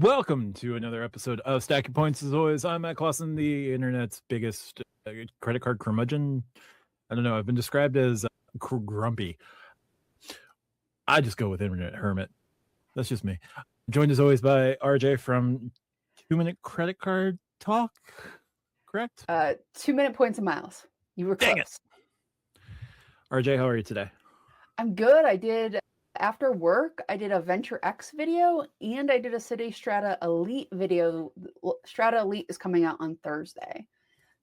Welcome to another episode of Stack Your Points. As always, I'm Matt Clausen, the internet's biggest credit card curmudgeon. I don't know. I've been described as grumpy. I just go with internet hermit. That's just me. Joined as always by RJ from 2 Minute Credit Card Talk. Correct? 2 minute points and miles. You were Dang close. RJ, how are you today? I'm good. After work, I did a Venture X video and I did a City Strata Elite video. Strata Elite is coming out on Thursday.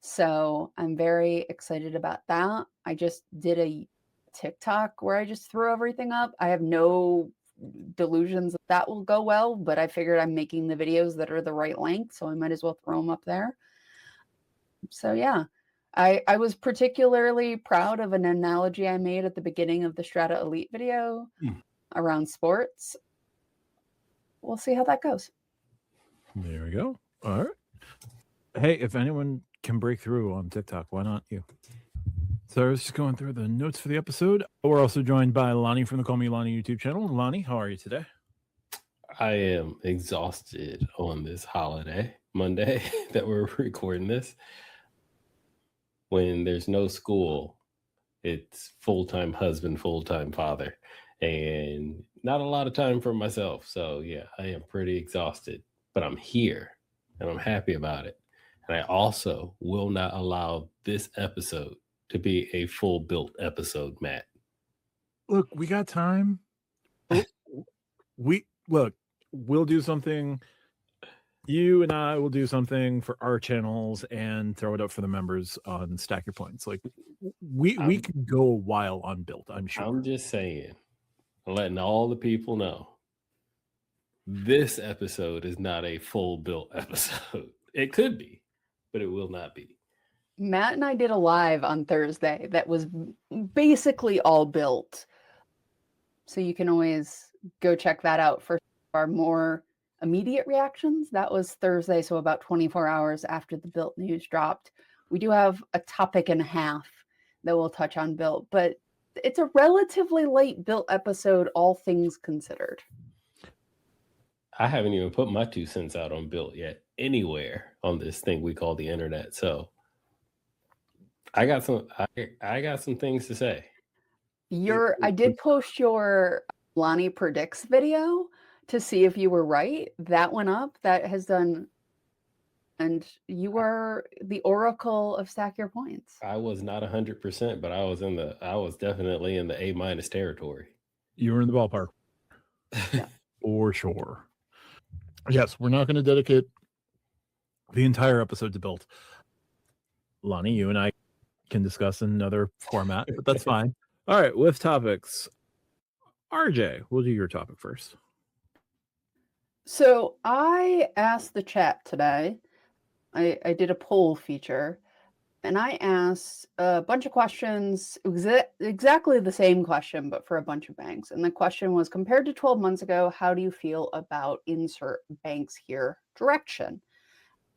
So I'm very excited about that. I just did a TikTok where I just threw everything up. I have no delusions that will go well, but I figured I'm making the videos that are the right length, so I might as well throw them up there. So yeah. I was particularly proud of an analogy I made at the beginning of the Strata Elite video around sports. We'll see how that goes. There we go. All right. Hey, if anyone can break through on TikTok, why not you? So I was just going through the notes for the episode. We're also joined by Lonnie from the Call Me Lonnie YouTube channel. Lonnie, how are you today? I am exhausted on this holiday, Monday, that we're recording this. When there's no school, it's full-time husband, full-time father, and not a lot of time for myself. So yeah, I am pretty exhausted, but I'm here and I'm happy about it. And I also will not allow this episode to be a full Bilt episode, Matt. Look, we got time. We'll do something. You and I will do something for our channels and throw it up for the members on Stack Your Points. Like we could go a while on Bilt, I'm sure. I'm just saying, letting all the people know, this episode is not a full Bilt episode. It could be, but it will not be. Matt and I did a live on Thursday that was basically all Bilt. So you can always go check that out for our more immediate reactions. That was Thursday, so about 24 hours after the Bilt news dropped. We do have a topic and a half that we'll touch on Bilt, but it's a relatively late Bilt episode, all things considered. I haven't even put my 2 cents out on Bilt yet anywhere on this thing we call the internet. So I got some things to say. I did post your Lonnie Predicts video to see if you were right. That went up. That has done, and you were the oracle of Stack Your Points. I was not 100%, but I was definitely in the A- territory. You were in the ballpark. Yeah. For sure. Yes, we're not going to dedicate the entire episode to Bilt. Lonnie, you and I can discuss in another format, but that's fine. All right, with topics. RJ, we'll do your topic first. So I asked the chat today, I did a poll feature, and I asked a bunch of questions, exactly the same question, but for a bunch of banks. And the question was, compared to 12 months ago, how do you feel about insert banks here direction?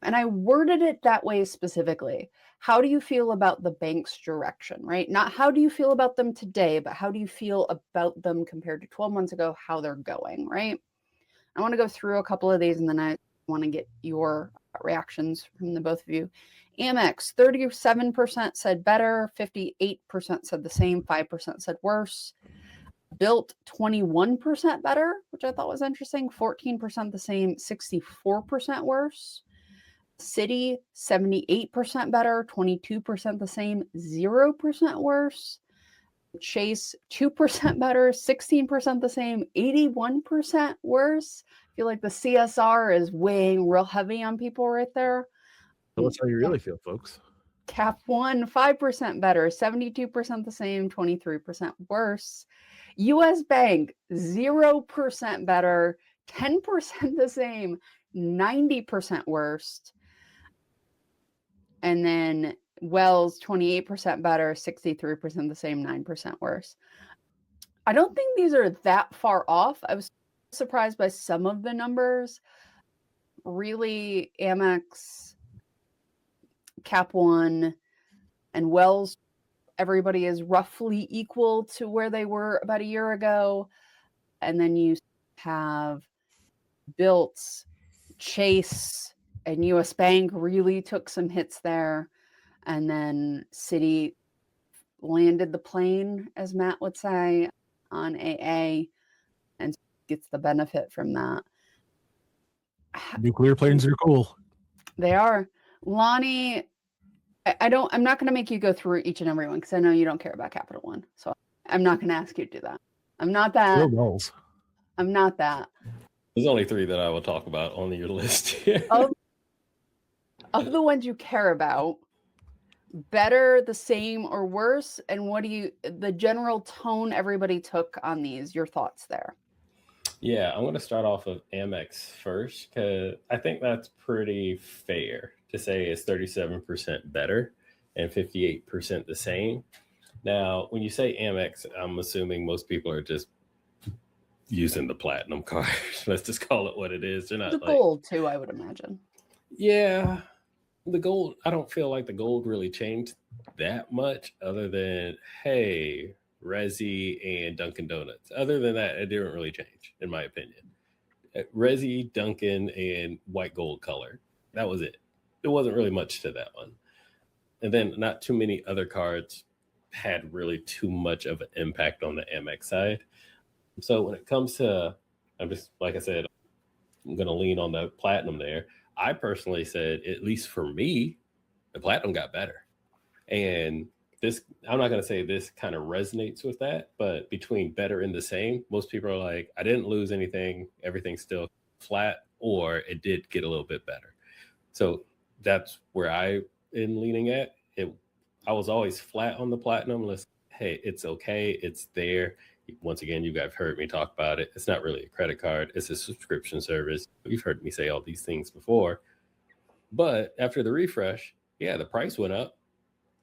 And I worded it that way specifically. How do you feel about the bank's direction, right? Not how do you feel about them today, but how do you feel about them compared to 12 months ago, how they're going, right? I want to go through a couple of these and then I want to get your reactions from the both of you. Amex, 37% said better, 58% said the same, 5% said worse. Bilt, 21% better, which I thought was interesting, 14% the same, 64% worse. Citi, 78% better, 22% the same, 0% worse. Chase, 2% better, 16% the same, 81% worse. I feel like the CSR is weighing real heavy on people right there. So that's how you really feel, folks. Cap One, 5% better, 72% the same, 23% worse. US Bank, 0% better, 10% the same, 90% worst. And then Wells, 28% better, 63% the same, 9% worse. I don't think these are that far off. I was surprised by some of the numbers. Really, Amex, Cap One, and Wells, everybody is roughly equal to where they were about a year ago. And then you have Bilt Chase and US Bank really took some hits there. And then Citi landed the plane, as Matt would say, on AA and gets the benefit from that. Nuclear planes are cool. They are. Lonnie, I'm not going to make you go through each and every one because I know you don't care about Capital One. So I'm not going to ask you to do that. I'm not that. Still goals. I'm not that. There's only 3 that I will talk about on your list here. Of the ones you care about, better, the same, or worse? And what do you, the general tone everybody took on these, your thoughts there? Yeah, I'm going to start off of Amex first because I think that's pretty fair to say it's 37% better and 58% the same. Now, when you say Amex, I'm assuming most people are just using the platinum card. Let's just call it what it is. They're not the gold too, I would imagine. Yeah, the gold. I don't feel like the gold really changed that much, other than hey, Resi and Dunkin' Donuts. Other than that, it didn't really change, in my opinion. Resi, Dunkin', and white gold color. That was it. There wasn't really much to that one. And then not too many other cards had really too much of an impact on the Amex side. So when it comes to, I'm just, like I said, I'm going to lean on the platinum there. I personally said, at least for me, the platinum got better. And this, I'm not going to say this kind of resonates with that, but between better and the same, most people are like, I didn't lose anything. Everything's still flat, or it did get a little bit better. So that's where I am leaning at. I was always flat on the platinum. Hey, it's okay. It's there. Once again, you guys have heard me talk about it. It's not really a credit card. It's a subscription service. You've heard me say all these things before. But after the refresh, yeah, the price went up.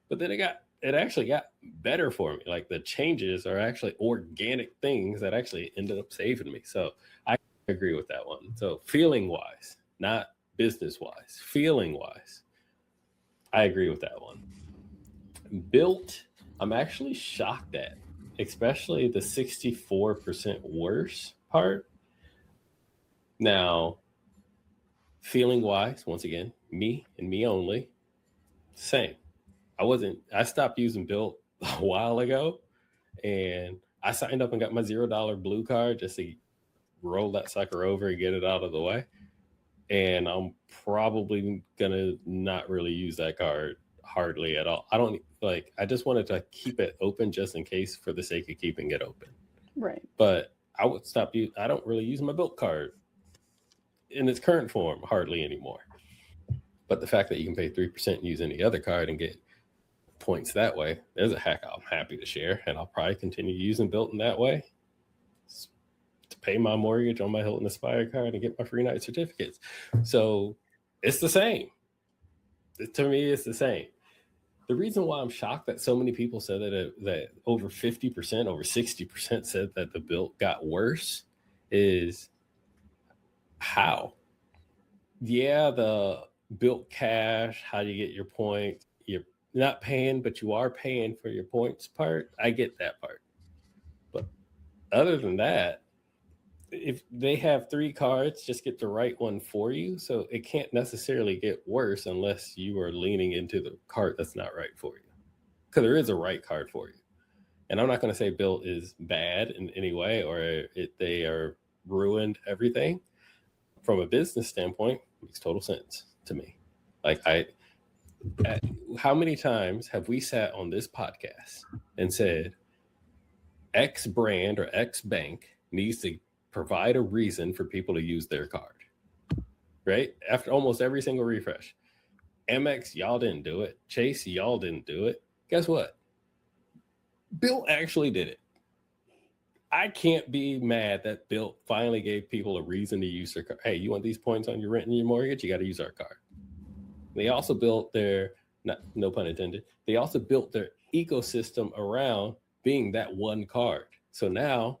But then it actually got better for me. Like the changes are actually organic things that actually ended up saving me. So I agree with that one. So feeling wise, not business wise, feeling wise, I agree with that one. Bilt, I'm actually shocked at, especially the 64% worse part. Now, feeling wise, once again, me and me only, same. I stopped using Bilt a while ago, and I signed up and got my $0 blue card just to roll that sucker over and get it out of the way. And I'm probably gonna not really use that card hardly at all. I just wanted to keep it open just in case, for the sake of keeping it open. Right. But I would stop I don't really use my Bilt card in its current form hardly anymore. But the fact that you can pay 3% and use any other card and get points that way, there's a hack I'm happy to share, and I'll probably continue using Bilt in that way to pay my mortgage on my Hilton Aspire card and get my free night certificates. So it's the same. To me, it's the same. The reason why I'm shocked that so many people said that over 50%, over 60% said that the Bilt got worse is how? Yeah, the Bilt cash, how do you get your points? You're not paying, but you are paying for your points part. I get that part. But other than that, if they have 3 cards, just get the right one for you. So it can't necessarily get worse unless you are leaning into the card that's not right for you. Because there is a right card for you. And I'm not going to say Bilt is bad in any way, or they are ruined everything. From a business standpoint, it makes total sense to me. Like how many times have we sat on this podcast and said X brand or X bank needs to provide a reason for people to use their card, right? After almost every single refresh. Amex, y'all didn't do it. Chase, y'all didn't do it. Guess what? Bilt actually did it. I can't be mad that Bilt finally gave people a reason to use their card. Hey, you want these points on your rent and your mortgage? You got to use our card. They also built no pun intended, they also built their ecosystem around being that one card. So now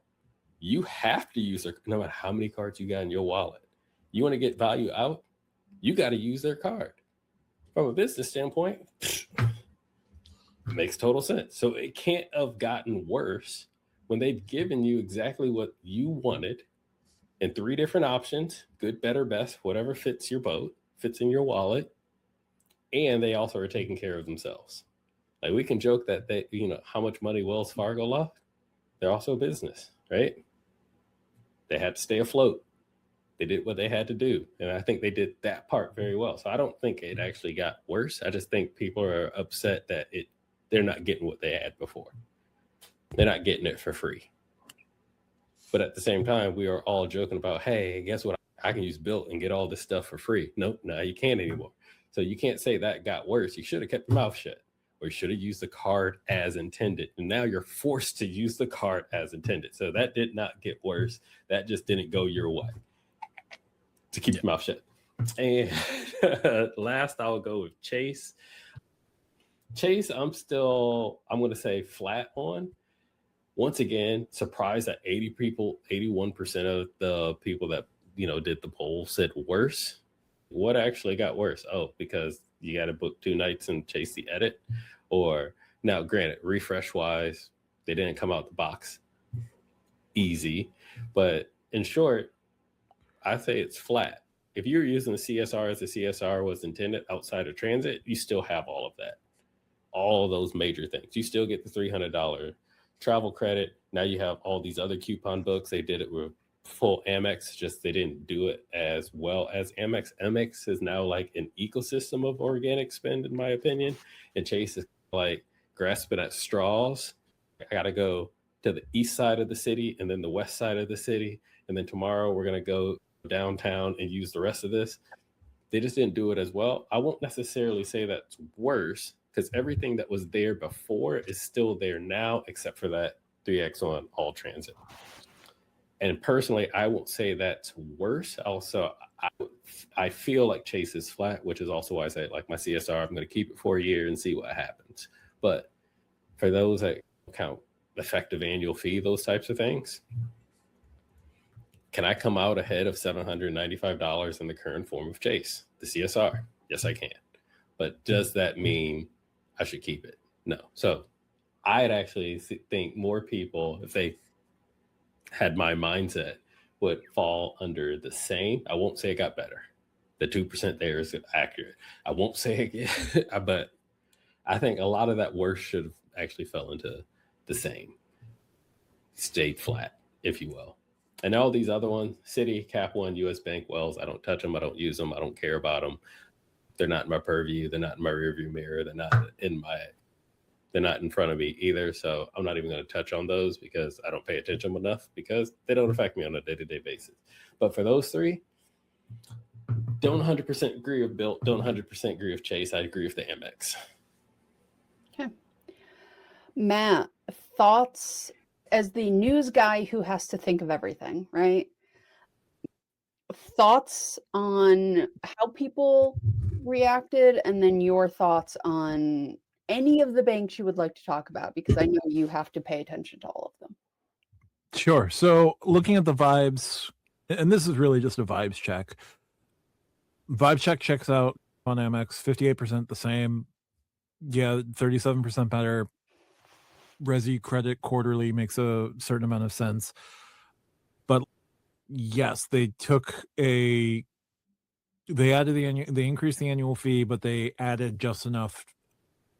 you have to use their, no matter how many cards you got in your wallet. You want to get value out, you got to use their card. From a business standpoint, it makes total sense. So it can't have gotten worse when they've given you exactly what you wanted and 3 different options: good, better, best, whatever fits your boat, fits in your wallet. And they also are taking care of themselves. Like, we can joke that they, how much money Wells Fargo lost. They're also a business, right? They had to stay afloat. They did what they had to do. And I think they did that part very well. So I don't think it actually got worse. I just think people are upset that they're not getting what they had before. They're not getting it for free. But at the same time, we are all joking about, hey, guess what? I can use Bilt and get all this stuff for free. Nope, now you can't anymore. So you can't say that got worse. You should have kept your mouth shut, or you should have used the card as intended. And now you're forced to use the card as intended. So that did not get worse. That just didn't go your way. To keep your mouth shut. And last, I'll go with Chase. Chase, I'm going to say flat on. Once again, surprised that 81% of the people that, did the poll said worse. What actually got worse? Oh, because you got to book 2 nights and chase the edit. Or, now granted, refresh wise, they didn't come out the box easy. But in short, I say it's flat. If you're using the CSR as the CSR was intended outside of transit, you still have all of that. All of those major things. You still get the $300 travel credit. Now you have all these other coupon books. They did it with full Amex, just they didn't do it as well as Amex. Amex is now like an ecosystem of organic spend, in my opinion. And Chase is like grasping at straws. I got to go to the east side of the city and then the west side of the city. And then tomorrow we're going to go downtown and use the rest of this. They just didn't do it as well. I won't necessarily say that's worse, because everything that was there before is still there now, except for that 3X1 all transit. And personally, I won't say that's worse. Also, I feel like Chase is flat, which is also why I say, like my CSR, I'm going to keep it for a year and see what happens. But for those that count effective annual fee, those types of things, can I come out ahead of $795 in the current form of Chase, the CSR? Yes, I can. But does that mean I should keep it? No. So I'd actually think more people, if they had my mindset, would fall under the same. I won't say it got better. The 2% there is accurate. I won't say it, but I think a lot of that worse should have actually fell into the same. Stayed flat, if you will. And all these other ones, Citi, Cap One, US Bank, Wells, I don't touch them. I don't use them. I don't care about them. They're not in my purview. They're not in my rearview mirror. They're not in front of me either. So I'm not even going to touch on those because I don't pay attention enough, because they don't affect me on a day-to-day basis. But for those 3, don't 100% agree with Bilt. Don't 100% agree with Chase. I agree with the Amex. Okay. Matt, thoughts as the news guy who has to think of everything, right? Thoughts on how people reacted, and then your thoughts on any of the banks you would like to talk about, because I know you have to pay attention to all of them. Sure. So looking at the vibes, and this is really just a vibes check. Vibe check checks out on Amex, 58% the same. Yeah, 37% better. Resi credit quarterly makes a certain amount of sense. But yes, they increased the annual fee, but they added just enough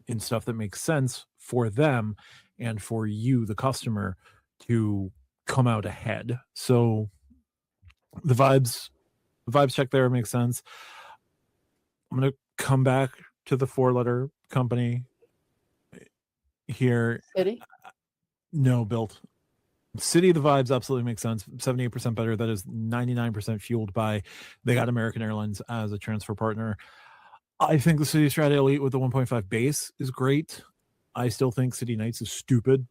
in stuff that makes sense for them and for you, the customer, to come out ahead. So the vibes check there makes sense. I'm going to come back to the 4-letter company here. Citi? No, Bilt. Citi, the vibes absolutely make sense. 78% better. That is 99% fueled by they got American Airlines as a transfer partner. I think the Citi Strata Elite with the 1.5 base is great. I still think Citi Nights is stupid.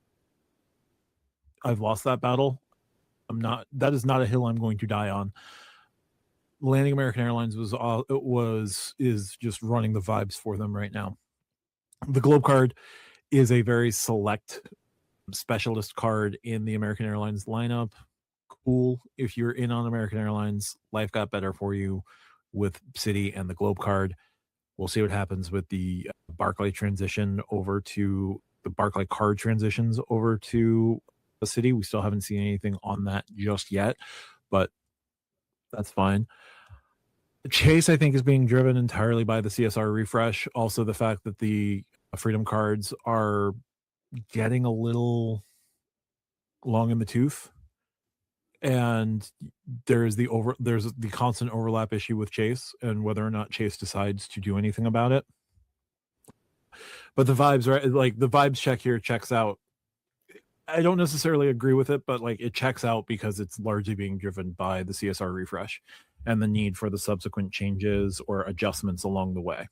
I've lost that battle. That is not a hill I'm going to die on. Landing American Airlines is just running the vibes for them right now. The Globe card is a very select specialist card in the American Airlines lineup. Cool. If you're in on American Airlines, life got better for you with Citi and the Globe card. We'll see what happens with the Barclay transition over to the Barclay card transitions over to the Citi. We still haven't seen anything on that just yet, but That's fine. Chase, I think, is being driven entirely by the CSR refresh. Also, the fact that the Freedom cards are getting a little long in the tooth, and there's the constant overlap issue with Chase and whether or not Chase decides to do anything about it. But the vibes, right? Like the vibes check here checks out. I don't necessarily agree with it, but like it checks out because it's largely being driven by the CSR refresh and the need for the subsequent changes or adjustments along the way.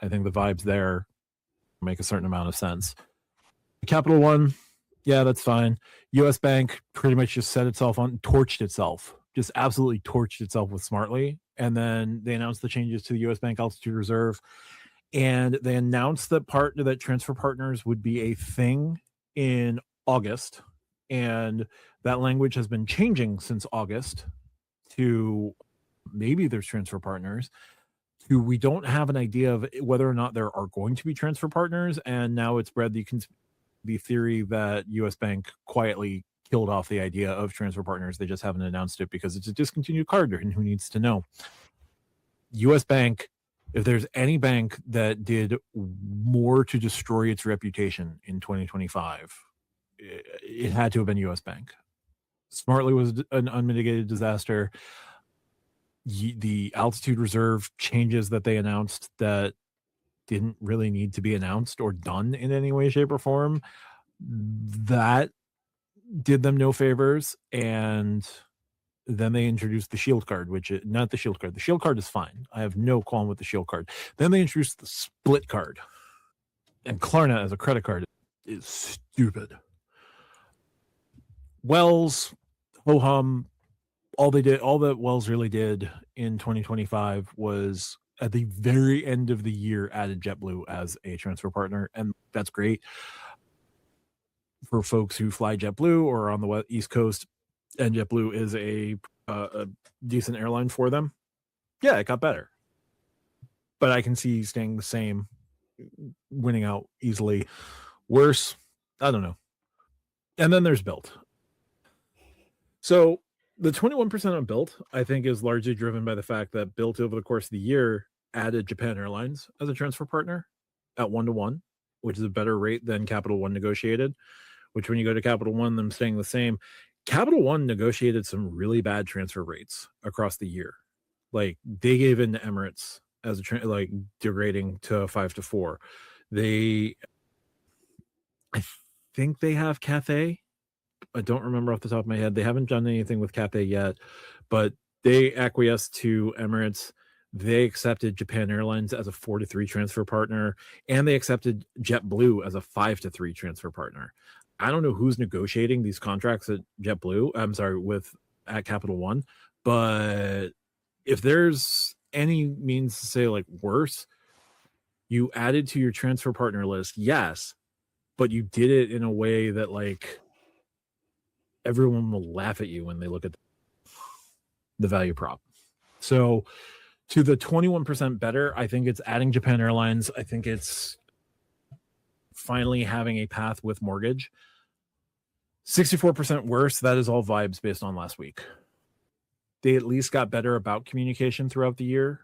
I think the vibes there make a certain amount of sense. Capital One, yeah, that's fine. US Bank pretty much just torched itself, just absolutely torched itself with Smartly. And then they announced the changes to the US Bank Altitude Reserve. And they announced that transfer partners would be a thing in August. And that language has been changing since August to maybe there's transfer partners. We don't have an idea of whether or not there are going to be transfer partners. And now it's bred the theory that US Bank quietly killed off the idea of transfer partners. They just haven't announced it because it's a discontinued card, and who needs to know? US Bank, if there's any bank that did more to destroy its reputation in 2025, it had to have been US Bank. Smartly was an unmitigated disaster. The Altitude Reserve changes that they announced that didn't really need to be announced or done in any way, shape, or form, that did them no favors. And then they introduced the Shield card, not the Shield card. The Shield card is fine. I have no qualm with the Shield card. Then they introduced the Split card. And Klarna as a credit card is stupid. Wells, ho-hum, all that Wells really did in 2025 was at the very end of the year added JetBlue as a transfer partner, and that's great for folks who fly JetBlue or on the East Coast, and JetBlue is a decent airline for them. Yeah, it got better, but I can see staying the same, winning out easily. Worse, I don't know. And then there's Bilt. So the 21% on Bilt, I think, is largely driven by the fact that Bilt over the course of the year added Japan Airlines as a transfer partner at 1-to-1, which is a better rate than Capital One negotiated, which when you go to Capital One, them staying the same. Capital One negotiated some really bad transfer rates across the year. Like they gave in to Emirates as a degrading to 5-to-4. I think they have Cathay. I don't remember off the top of my head. They haven't done anything with Cathay yet, but they acquiesced to Emirates. They accepted Japan Airlines as a 4-to-3 transfer partner, and they accepted JetBlue as a 5-to-3 transfer partner. I don't know who's negotiating these contracts at JetBlue. I'm sorry, at Capital One, but if there's any means to say like worse, you added to your transfer partner list, yes, but you did it in a way that like everyone will laugh at you when they look at the value prop. So to the 21% better, I think it's adding Japan Airlines. I think it's finally having a path with mortgage. 64% worse, that is all vibes based on last week. They at least got better about communication throughout the year.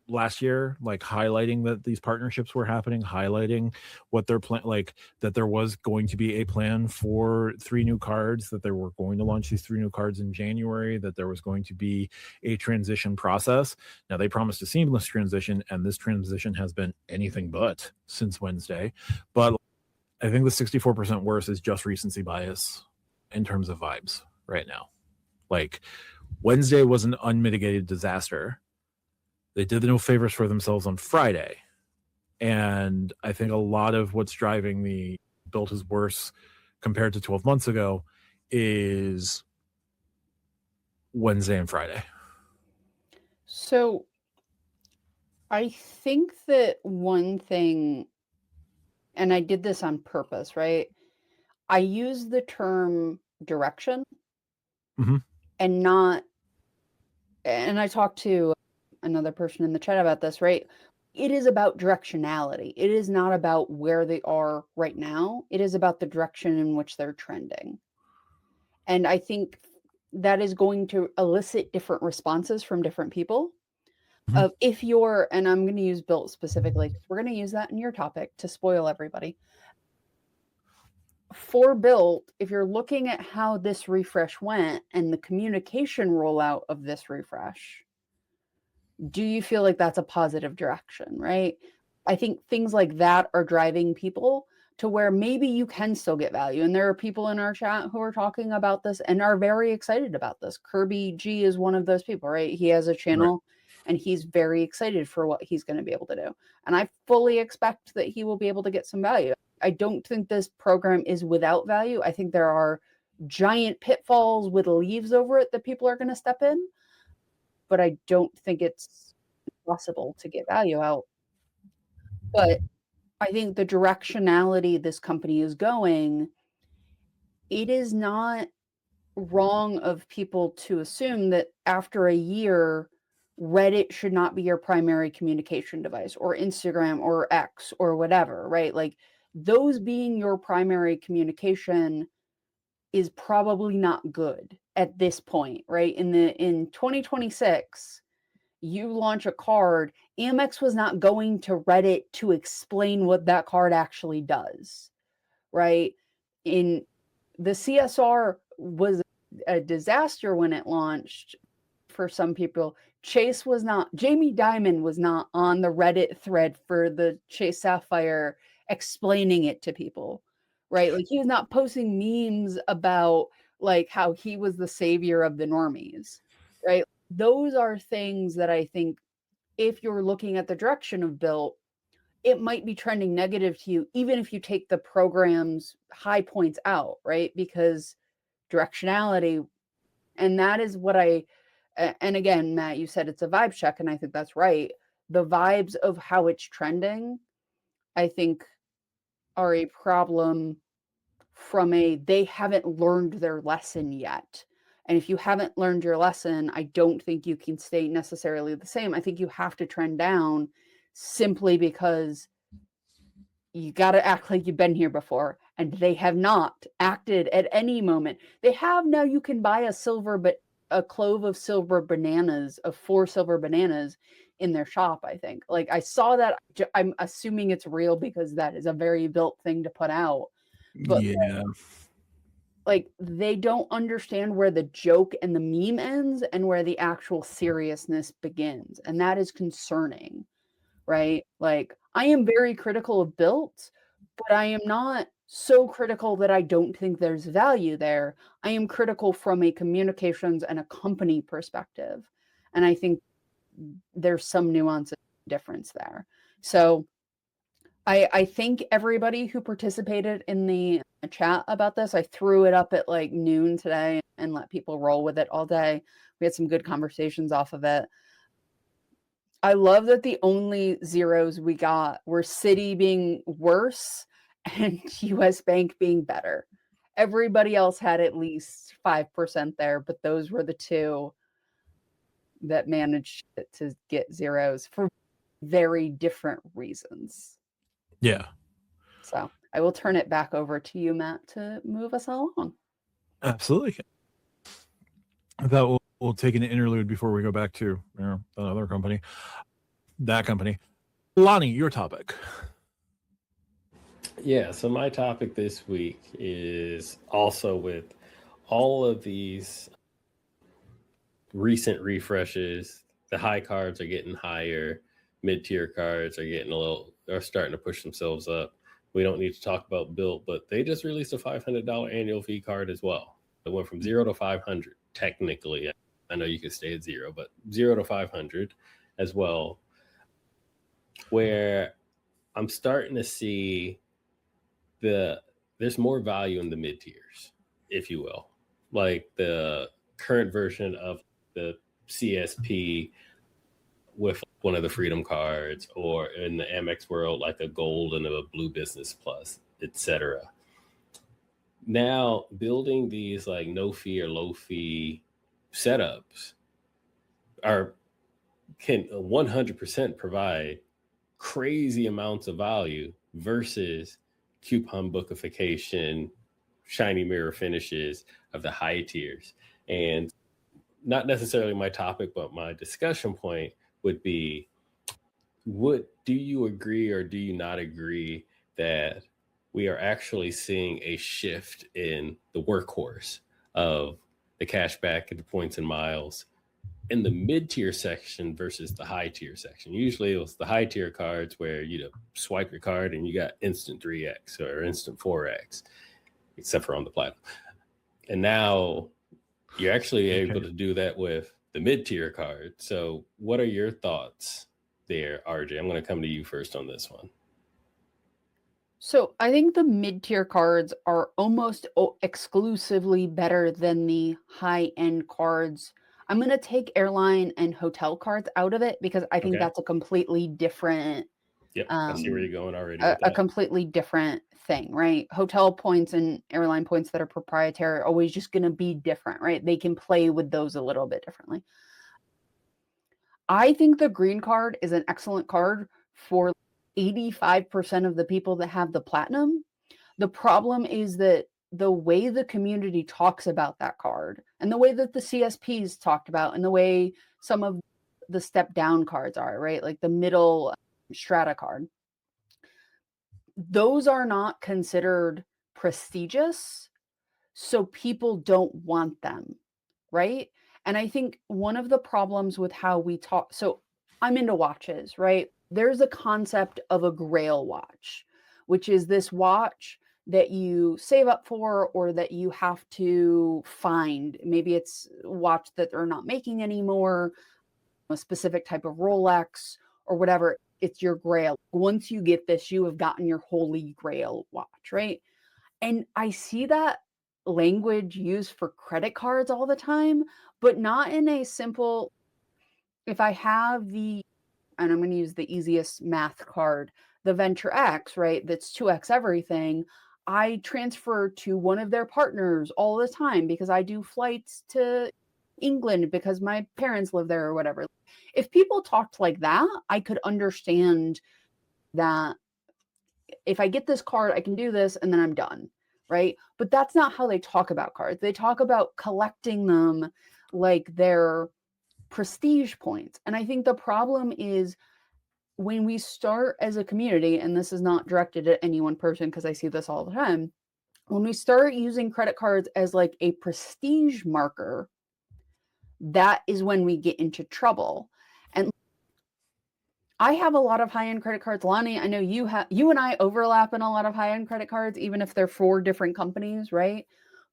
Last year, like highlighting that these partnerships were happening, highlighting what their plan, like that there was going to be a plan for 3 new cards, that they were going to launch these 3 new cards in January, that there was going to be a transition process. Now they promised a seamless transition, and this transition has been anything but since Wednesday. But I think the 64% worse is just recency bias in terms of vibes right now. Like Wednesday was an unmitigated disaster. They did no favors for themselves on Friday. And I think a lot of what's driving the Bilt is worse compared to 12 months ago is Wednesday and Friday. So I think that one thing, and I did this on purpose, right? I use the term direction and not, and I talked to another person in the chat about this, right? It is about directionality. It is not about where they are right now. It is about the direction in which they're trending. And I think that is going to elicit different responses from different people. Mhm. Of if you're, and I'm going to use Bilt specifically, because we're going to use that in your topic to spoil everybody. For Bilt, if you're looking at how this refresh went and the communication rollout of this refresh, do you feel like that's a positive direction, right? I think things like that are driving people to where maybe you can still get value. And there are people in our chat who are talking about this and are very excited about this. Kirby G is one of those people, right? He has a channel and he's very excited for what he's going to be able to do. And I fully expect that he will be able to get some value. I don't think this program is without value. I think there are giant pitfalls with leaves over it that people are going to step in, but I don't think it's possible to get value out. But I think the directionality this company is going, it is not wrong of people to assume that after a year, Reddit should not be your primary communication device, or Instagram or X or whatever, right? Like those being your primary communication is probably not good at this point, right? In 2026, you launch a card, Amex was not going to Reddit to explain what that card actually does, right? In the CSR was a disaster when it launched for some people. Chase was not, Jamie Dimon was not on the Reddit thread for the Chase Sapphire explaining it to people, right? Like he was not posting memes about like how he was the savior of the normies, right? Those are things that I think if you're looking at the direction of Bilt, it might be trending negative to you, even if you take the program's high points out, right? Because directionality, and that is what and again, Matt, you said it's a vibe check, and I think that's right. The vibes of how it's trending, I think, are a problem from they haven't learned their lesson yet. And if you haven't learned your lesson, I don't think you can stay necessarily the same. I think you have to trend down simply because you got to act like you've been here before, and they have not acted at any moment. They have now. You can buy a clove of silver bananas, of 4 silver bananas in their shop. I think, like I saw that. I'm assuming it's real because that is a very Bilt thing to put out. But Yeah. like they don't understand where the joke and the meme ends and where the actual seriousness begins, and that is concerning, right? Like I am very critical of Bilt, but I am not so critical that I don't think there's value there. I am critical from a communications and a company perspective, and I think there's some nuance and difference there. So I thank everybody who participated in the chat about this. I threw it up at like noon today and let people roll with it all day. We had some good conversations off of it. I love that the only zeros we got were Citi being worse and US Bank being better. Everybody else had at least 5% there, but those were the two that managed to get zeros for very different reasons. Yeah. So I will turn it back over to you, Matt, to move us along. Absolutely. I thought we'll take an interlude before we go back to another company. That company. Lonnie, your topic. Yeah, so my topic this week is also with all of these recent refreshes. The high cards are getting higher, mid-tier cards are starting to push themselves up. We don't need to talk about Bilt, but they just released a $500 annual fee card as well. It went from 0 to 500 technically. I know you can stay at 0, but 0 to 500 as well, where I'm starting to see there's more value in the mid tiers, if you will. Like the current version of the CSP with one of the Freedom cards, or in the Amex world, like a gold and a blue business plus, etc. Now building these like no fee or low fee setups can 100% provide crazy amounts of value versus coupon bookification, shiny mirror finishes of the high tiers. And not necessarily my topic, but my discussion point would be, do you agree or do you not agree that we are actually seeing a shift in the workhorse of the cashback and the points and miles in the mid-tier section versus the high-tier section? Usually it was the high-tier cards where you swipe your card and you got instant 3x or instant 4x, except for on the platinum. And now you're actually able to do that with the mid-tier card. So what are your thoughts there, RJ? I'm going to come to you first on this one. So I think the mid-tier cards are almost exclusively better than the high-end cards. I'm going to take airline and hotel cards out of it because I think that's a completely different. Yep, I see where you're going already. A completely different thing, right? Hotel points and airline points that are proprietary are always just going to be different, right? They can play with those a little bit differently. I think the green card is an excellent card for 85% of the people that have the platinum. The problem is that the way the community talks about that card and the way that the CSPs talked about and the way some of the step down cards are, right? Like the middle strata card. Those are not considered prestigious, so people don't want them, right? And I think one of the problems with how we talk, so I'm into watches, right? There's a concept of a grail watch, which is this watch that you save up for or that you have to find. Maybe it's a watch that they're not making anymore, a specific type of Rolex or whatever. It's your grail. Once you get this, you have gotten your holy grail watch, right? And I see that language used for credit cards all the time, but not in a simple, if I have and I'm going to use the easiest math card, the Venture X, right? That's 2x everything. I transfer to one of their partners all the time because I do flights to England because my parents live there or whatever. If people talked like that, I could understand that if I get this card, I can do this and then I'm done, right? But that's not how they talk about cards. They talk about collecting them like they're prestige points. And I think the problem is when we start as a community, and this is not directed at any one person because I see this all the time, when we start using credit cards as like a prestige marker, that is when we get into trouble. And I have a lot of high-end credit cards. Lonnie, I know you and I overlap in a lot of high-end credit cards, even if they're for different companies, right?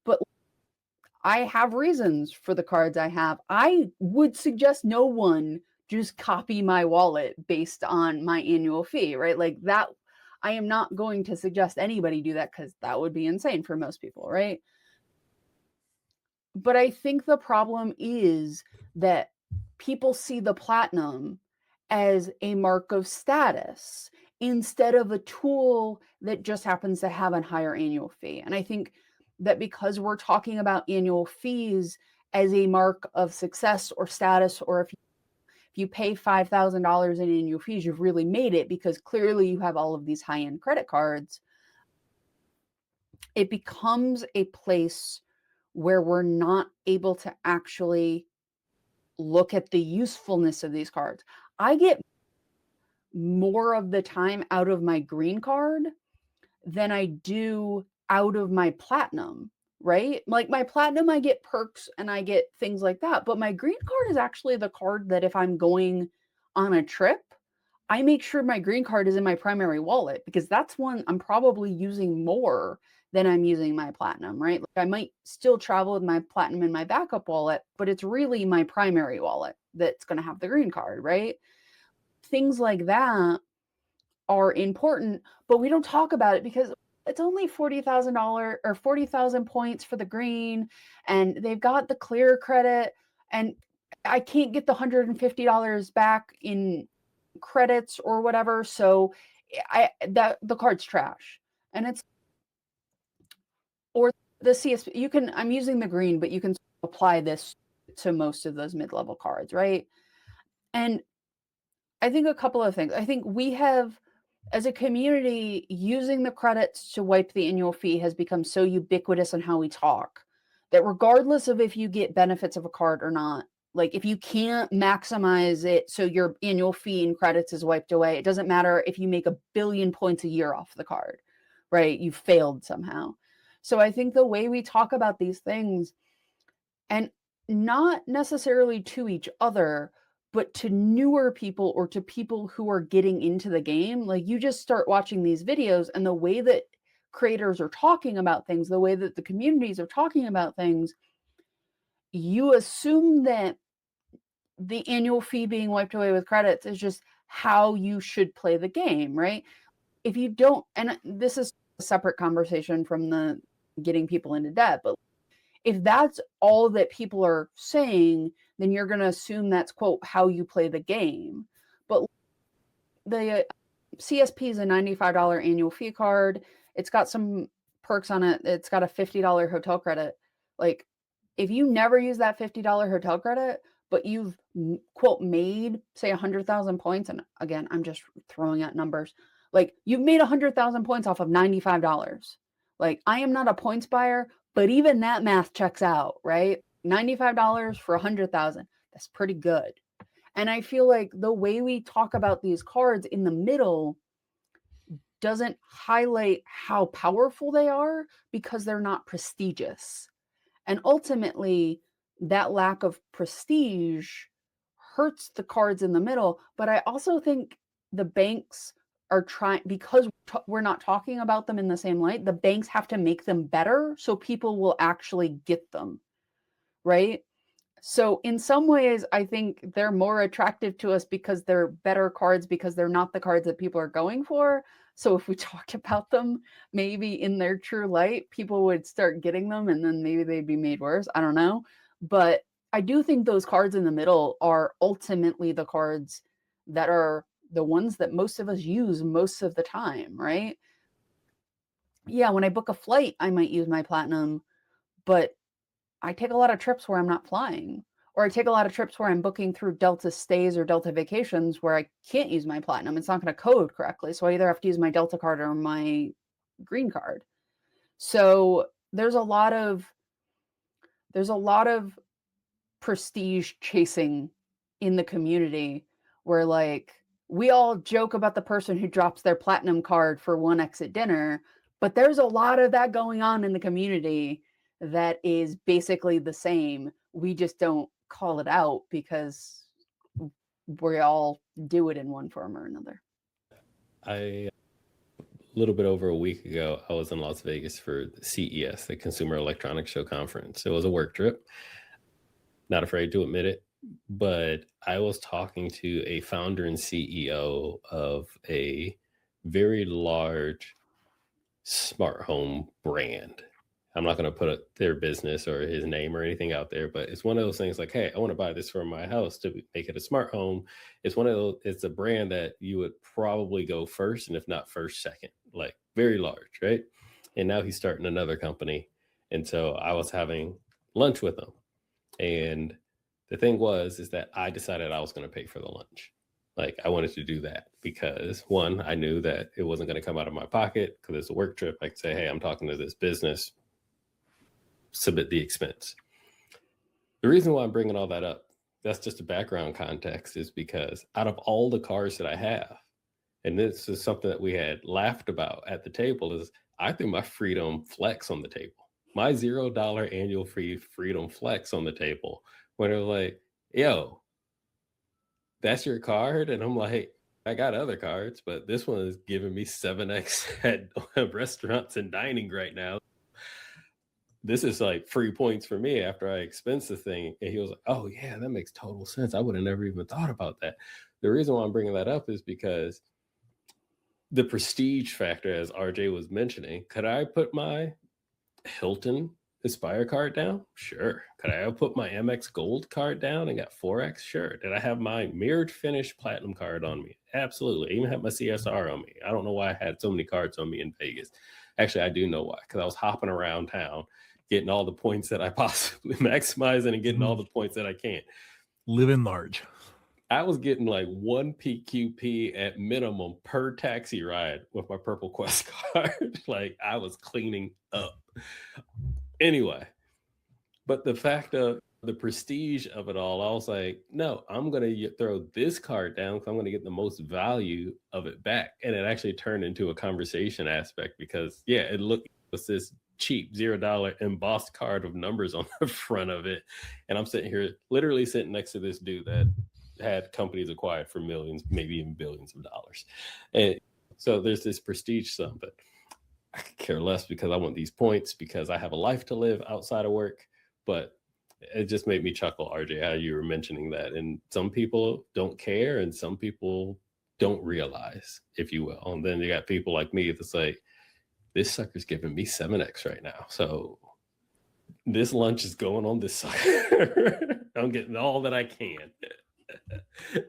But I have reasons for the cards I have. I would suggest no one just copy my wallet based on my annual fee, right? Like that, I am not going to suggest anybody do that because that would be insane for most people, right? But I think the problem is that people see the platinum as a mark of status instead of a tool that just happens to have a higher annual fee. And I think that because we're talking about annual fees as a mark of success or status, or if you pay $5,000 in annual fees, you've really made it because clearly you have all of these high-end credit cards. It becomes a place where we're not able to actually look at the usefulness of these cards. I get more of the time out of my green card than I do out of my platinum, right? Like my platinum, I get perks and I get things like that. But my green card is actually the card that if I'm going on a trip, I make sure my green card is in my primary wallet because that's one I'm probably using more than I'm using my platinum, right? Like I might still travel with my platinum in my backup wallet, but it's really my primary wallet that's going to have the green card, right? Things like that are important, but we don't talk about it because it's only $40,000 or 40,000 points for the green, and they've got the clear credit, and I can't get the $150 back in credits or whatever. So the card's trash, and it's, or the CSP, I'm using the green, but you can apply this to most of those mid-level cards, right? And I think a couple of things. I think we have, as a community, using the credits to wipe the annual fee has become so ubiquitous in how we talk that regardless of if you get benefits of a card or not, like if you can't maximize it so your annual fee and credits is wiped away, it doesn't matter if you make 1 billion points a year off the card, right? You failed somehow. So I think the way we talk about these things, and not necessarily to each other, but to newer people or to people who are getting into the game, like you just start watching these videos and the way that creators are talking about things, the way that the communities are talking about things, you assume that the annual fee being wiped away with credits is just how you should play the game, right? If you don't, and this is a separate conversation from the getting people into debt, but if that's all that people are saying, then you're going to assume that's, quote, how you play the game. But the CSP is a $95 annual fee card. It's got some perks on it. It's got a $50 hotel credit. Like, if you never use that $50 hotel credit, but you've, quote, made, say, 100,000 points, and again, I'm just throwing out numbers, like, you've made 100,000 points off of $95. Like, I am not a points buyer, but even that math checks out, right? $95 for 100,000. That's pretty good. And I feel like the way we talk about these cards in the middle doesn't highlight how powerful they are because they're not prestigious. And ultimately, that lack of prestige hurts the cards in the middle. But I also think the banks are trying, because we're not talking about them in the same light, the banks have to make them better so people will actually get them, right? So in some ways, I think they're more attractive to us because they're better cards, because they're not the cards that people are going for. So if we talk about them maybe in their true light, people would start getting them and then maybe they'd be made worse. I don't know. But I do think those cards in the middle are ultimately the cards that are the ones that most of us use most of the time, right? Yeah, when I book a flight, I might use my platinum, but I take a lot of trips where I'm not flying, or I take a lot of trips where I'm booking through Delta Stays or Delta Vacations where I can't use my platinum. It's not going to code correctly. So I either have to use my Delta card or my green card. So there's a lot of prestige chasing in the community where, like, we all joke about the person who drops their platinum card for one exit dinner, but there's a lot of that going on in the community that is basically the same. We just don't call it out because we all do it in one form or another. A little bit over a week ago, I was in Las Vegas for the CES, the Consumer Electronics Show conference. It was a work trip. Not afraid to admit it, but I was talking to a founder and CEO of a very large smart home brand. I'm not going to put their business or his name or anything out there, but it's one of those things like, hey, I want to buy this for my house to make it a smart home. It's one of those, it's a brand that you would probably go first, and if not first, second, like very large, right? And now he's starting another company. And so I was having lunch with him. And the thing is that I decided I was going to pay for the lunch. Like, I wanted to do that because, one, I knew that it wasn't going to come out of my pocket because it's a work trip. I could say, hey, I'm talking to this business, submit the expense. The reason why I'm bringing all that up, that's just a background context, is because out of all the cars that I have, and this is something that we had laughed about at the table, is I threw my Freedom Flex on the table. My $0 annual free Freedom Flex on the table when they're like, yo, that's your card? And I'm like, I got other cards, but this one is giving me 7x at restaurants and dining right now. This is like free points for me after I expense the thing. And he was like, oh yeah, that makes total sense. I would have never even thought about that. The reason why I'm bringing that up is because the prestige factor, as RJ was mentioning, could I put my Hilton Aspire card down? Sure. Could I have put my MX Gold card down and got 4X? Sure. Did I have my mirrored finish platinum card on me? Absolutely. I even had my CSR on me. I don't know why I had so many cards on me in Vegas. Actually, I do know why, because I was hopping around town getting all the points that I possibly maximizing and getting all the points that I can't. Living large. I was getting like 1 PQP at minimum per taxi ride with my Purple Quest card. Like, I was cleaning up. Anyway, But the fact of the prestige of it all, I was like, no, I'm going to throw this card down because I'm going to get the most value of it back. And it actually turned into a conversation aspect because, yeah, it was this cheap $0 embossed card with numbers on the front of it. And I'm literally sitting next to this dude that had companies acquired for millions, maybe even billions of dollars. And so there's this prestige sum, but I could care less because I want these points because I have a life to live outside of work. But it just made me chuckle, RJ, how you were mentioning that. And some people don't care and some people don't realize, if you will. And then you got people like me that's like, this sucker's giving me 7x right now. So this lunch is going on this sucker. I'm getting all that I can.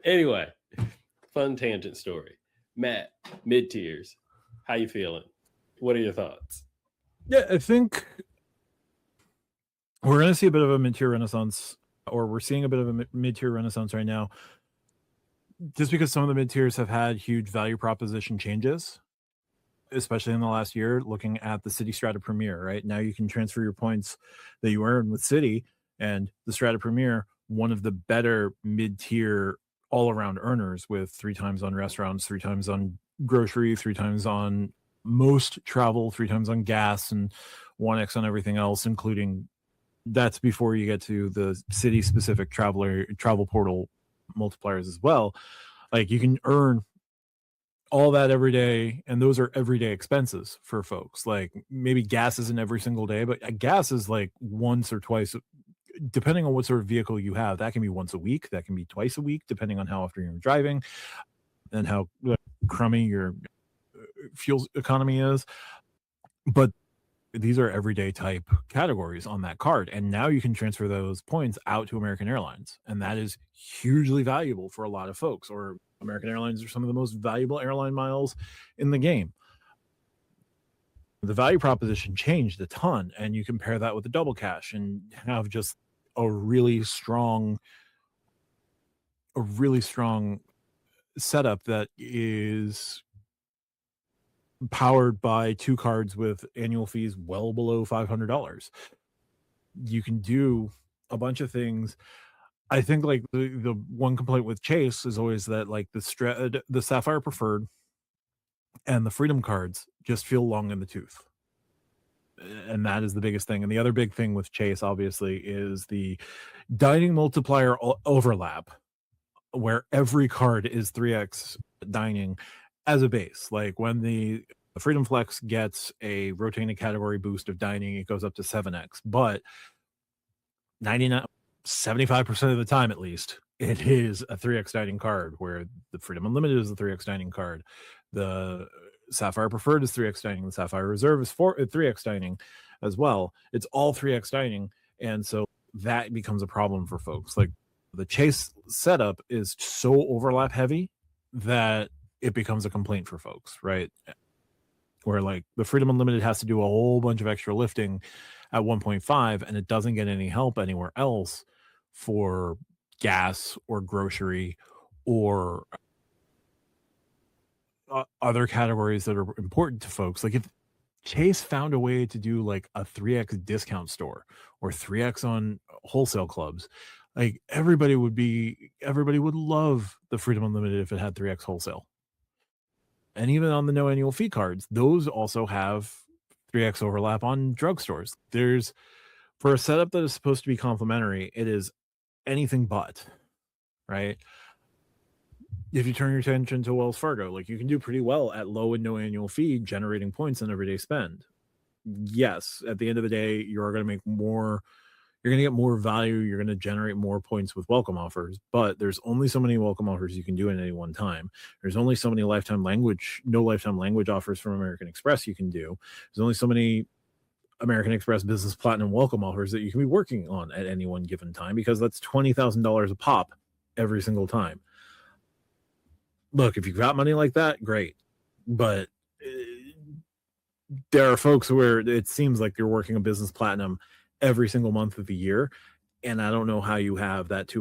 Anyway, fun tangent story. Matt, mid-tiers, how you feeling? What are your thoughts? Yeah, I think we're going to see a bit of a mid-tier renaissance, or we're seeing a bit of a mid-tier renaissance right now, just because some of the mid-tiers have had huge value proposition changes, especially in the last year, looking at the City Strata Premier, right? Now you can transfer your points that you earn with City and the Strata Premier, one of the better mid-tier all-around earners, with 3 times on restaurants, 3 times on grocery, 3 times on most travel, 3 times on gas, and 1x on everything else, including that's before you get to the city specific travel portal multipliers as well. Like, you can earn all that every day, and those are everyday expenses for folks. Like, maybe gas isn't every single day, but gas is like once or twice, depending on what sort of vehicle you have. That can be once a week, that can be twice a week, depending on how often you're driving and how crummy your fuel economy is. But these are everyday type categories on that card, and now you can transfer those points out to American Airlines, and that is hugely valuable for a lot of folks. Or American Airlines are some of the most valuable airline miles in the game. The value proposition changed a ton, and you compare that with the double cash and have just a really strong setup that is powered by 2 cards with annual fees well below $500. You can do a bunch of things. I think, like, the one complaint with Chase is always that, like, the Sapphire Preferred and the Freedom cards just feel long in the tooth. And that is the biggest thing. And the other big thing with Chase, obviously, is the dining multiplier overlap, where every card is 3x dining as a base. Like, when the Freedom Flex gets a rotating category boost of dining, it goes up to 7x. But 75% of the time, at least, it is a 3x dining card, where the Freedom Unlimited is the 3x dining card. The Sapphire Preferred is 3x dining. The Sapphire Reserve is 3x dining as well. It's all 3x dining. And so that becomes a problem for folks. Like, the Chase setup is so overlap heavy that it becomes a complaint for folks, right? Where, like, the Freedom Unlimited has to do a whole bunch of extra lifting at 1.5, and it doesn't get any help anywhere else for gas or grocery or other categories that are important to folks. Like, if Chase found a way to do like a 3x discount store or 3x on wholesale clubs, like, everybody would love the Freedom Unlimited if it had 3x wholesale. And even on the no annual fee cards, those also have 3x overlap on drugstores. There's, for a setup that is supposed to be complimentary, it is anything but, right? If you turn your attention to Wells Fargo, like, you can do pretty well at low and no annual fee generating points on everyday spend. Yes, at the end of the day, you're going to make more, you're going to get more value, you're going to generate more points with welcome offers, but there's only so many welcome offers you can do at any one time. There's only so many no lifetime language offers from American Express you can do. There's only so many American Express Business Platinum welcome offers that you can be working on at any one given time, because that's $20,000 a pop every single time. Look, if you've got money like that, great. But there are folks where it seems like you're working a Business Platinum every single month of the year, and I don't know how you have that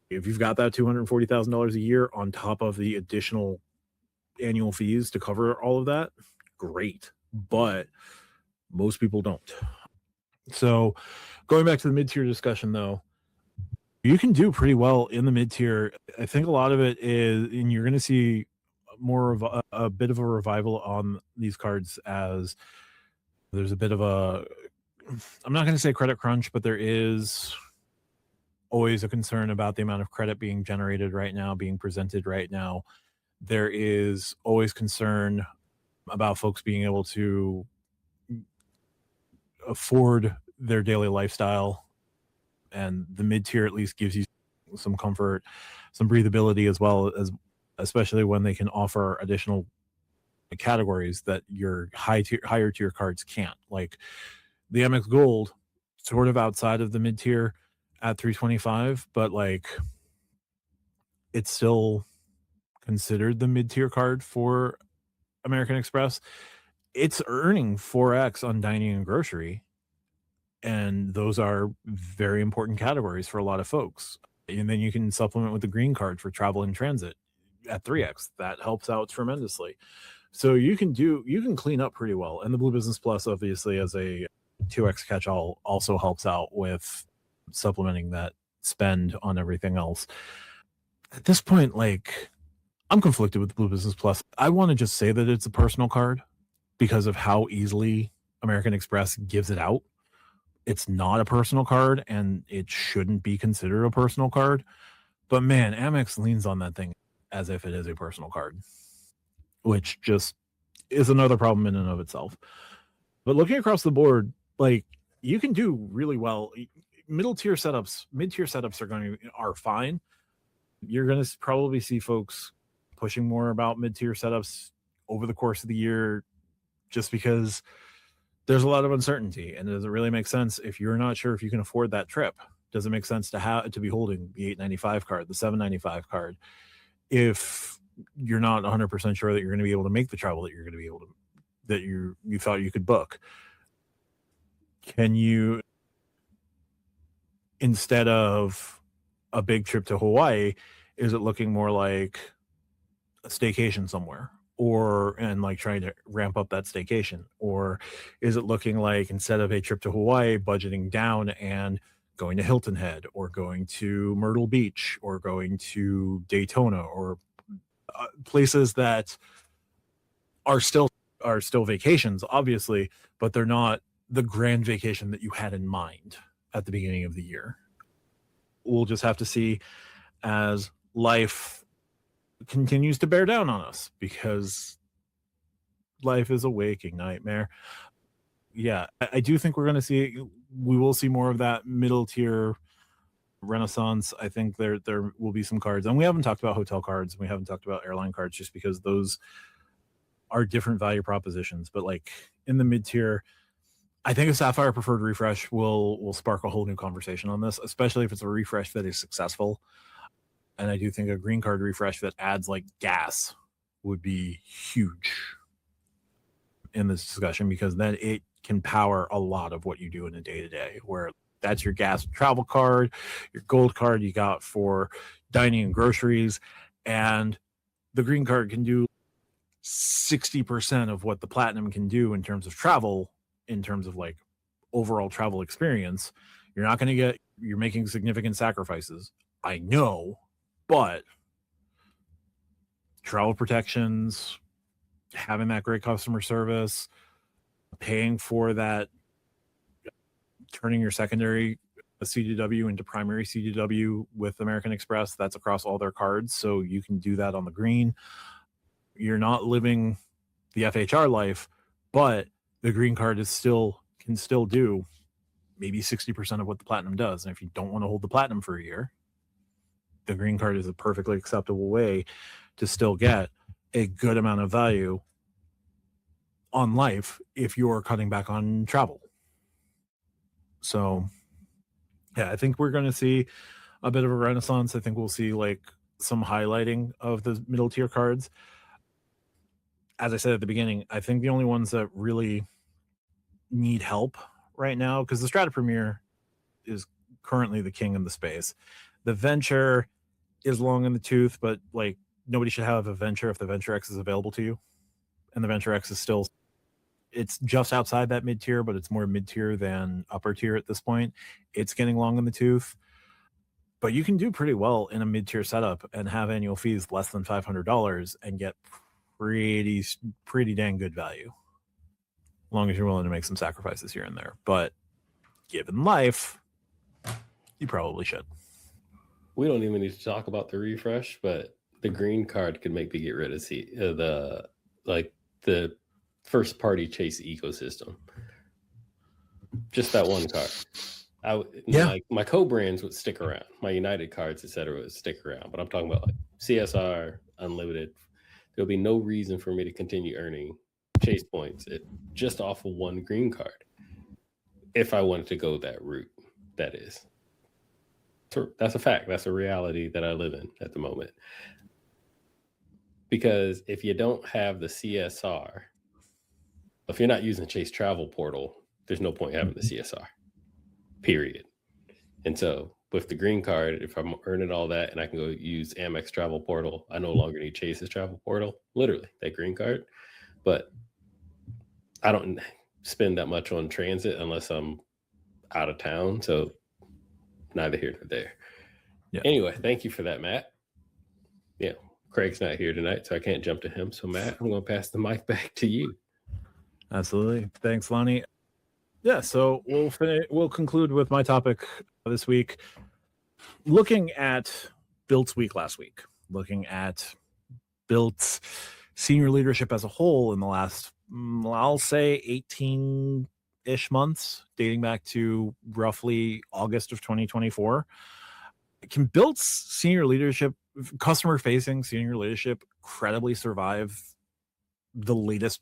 if you've got that $240,000 a year on top of the additional annual fees to cover all of that, great. But most people don't. So going back to the mid-tier discussion, though, you can do pretty well in the mid-tier. I think a lot of it is, and you're going to see more of a bit of a revival on these cards, as there's a bit of a, I'm not going to say credit crunch, but there is always a concern about the amount of credit being generated right now, being presented right now. There is always concern about folks being able to afford their daily lifestyle, and the mid tier at least gives you some comfort, some breathability, as well as, especially when they can offer additional categories that your higher tier cards can't. Like the MX Gold, sort of outside of the mid tier at 325, but like it's still considered the mid tier card for American Express. It's earning 4x on dining and grocery, and those are very important categories for a lot of folks. And then you can supplement with the green card for travel and transit at 3x. That helps out tremendously. So you can clean up pretty well. And the Blue Business Plus, obviously, as a 2x catch-all, also helps out with supplementing that spend on everything else. At this point, like, I'm conflicted with the Blue Business Plus. I want to just say that it's a personal card because of how easily American Express gives it out. It's not a personal card, and it shouldn't be considered a personal card. But man, Amex leans on that thing as if it is a personal card, which just is another problem in and of itself. But looking across the board, like, you can do really well. Mid tier setups are fine. You're going to probably see folks pushing more about mid tier setups over the course of the year, just because there's a lot of uncertainty, and does it really make sense if you're not sure if you can afford that trip? Does it make sense to be holding the 895 card, the 795 card, if you're not 100% sure that you're going to be able to make the travel that you're going to be able to, that you thought you could book? Can you, instead of a big trip to Hawaii, is it looking more like a staycation somewhere, and like trying to ramp up that staycation? Or is it looking like, instead of a trip to Hawaii, budgeting down and going to Hilton Head, or going to Myrtle Beach, or going to Daytona, or places that are still vacations, obviously, but they're not the grand vacation that you had in mind at the beginning of the year? We'll just have to see as life continues to bear down on us, because life is a waking nightmare. Yeah, I do think we will see more of that middle tier renaissance. I think there will be some cards, and we haven't talked about hotel cards, we haven't talked about airline cards, just because those are different value propositions. But like in the mid tier, I think a Sapphire Preferred refresh will spark a whole new conversation on this, especially if it's a refresh that is successful. And I do think a green card refresh that adds like gas would be huge in this discussion, because then it can power a lot of what you do in a day-to-day, where that's your gas travel card, your gold card you got for dining and groceries, and the green card can do 60% of what the platinum can do in terms of travel, in terms of like overall travel experience. You're making significant sacrifices, I know, but travel protections, having that great customer service, paying for that, turning your secondary CDW into primary CDW with American Express, that's across all their cards, so you can do that on the green. You're not living the FHR life, but the green card can still do maybe 60% of what the platinum does. And if you don't want to hold the platinum for a year, the green card is a perfectly acceptable way to still get a good amount of value on life if you're cutting back on travel. So yeah, I think we're going to see a bit of a renaissance. I think we'll see like some highlighting of the middle tier cards. As I said at the beginning, I think the only ones that really need help right now, because the Strata Premier is currently the king in the space. The Venture is long in the tooth, but like nobody should have a Venture if the Venture X is available to you, and the Venture X is still it's just outside that mid tier, but it's more mid tier than upper tier at this point. It's getting long in the tooth, but you can do pretty well in a mid tier setup and have annual fees less than $500 and get pretty dang good value, as long as you're willing to make some sacrifices here and there. But given life, you probably should. We don't even need to talk about the refresh, but the green card could make me get rid of the first party chase ecosystem. Just that one card. My co-brands would stick around. My United cards, etc., would stick around. But I'm talking about like CSR, Unlimited. There'll be no reason for me to continue earning chase points just off of one green card. If I wanted to go that route, that is. That's a fact. That's a reality that I live in at the moment. Because if you don't have the CSR, if you're not using Chase Travel Portal, there's no point having the CSR, period. And so with the green card, if I'm earning all that and I can go use Amex Travel Portal, I no longer need Chase's Travel Portal, literally, that green card. But I don't spend that much on transit unless I'm out of town. So neither here nor there. Yeah. Anyway, thank you for that, Matt. Yeah, Craig's not here tonight, so I can't jump to him. So Matt, I'm going to pass the mic back to you. Absolutely. Thanks, Lonnie. Yeah, so we'll conclude with my topic this week. Looking at Bilt's week last week, looking at Bilt's senior leadership as a whole in the last, I'll say 18-ish months, dating back to roughly August of 2024. Can Bilt's senior leadership, customer-facing senior leadership, credibly survive the latest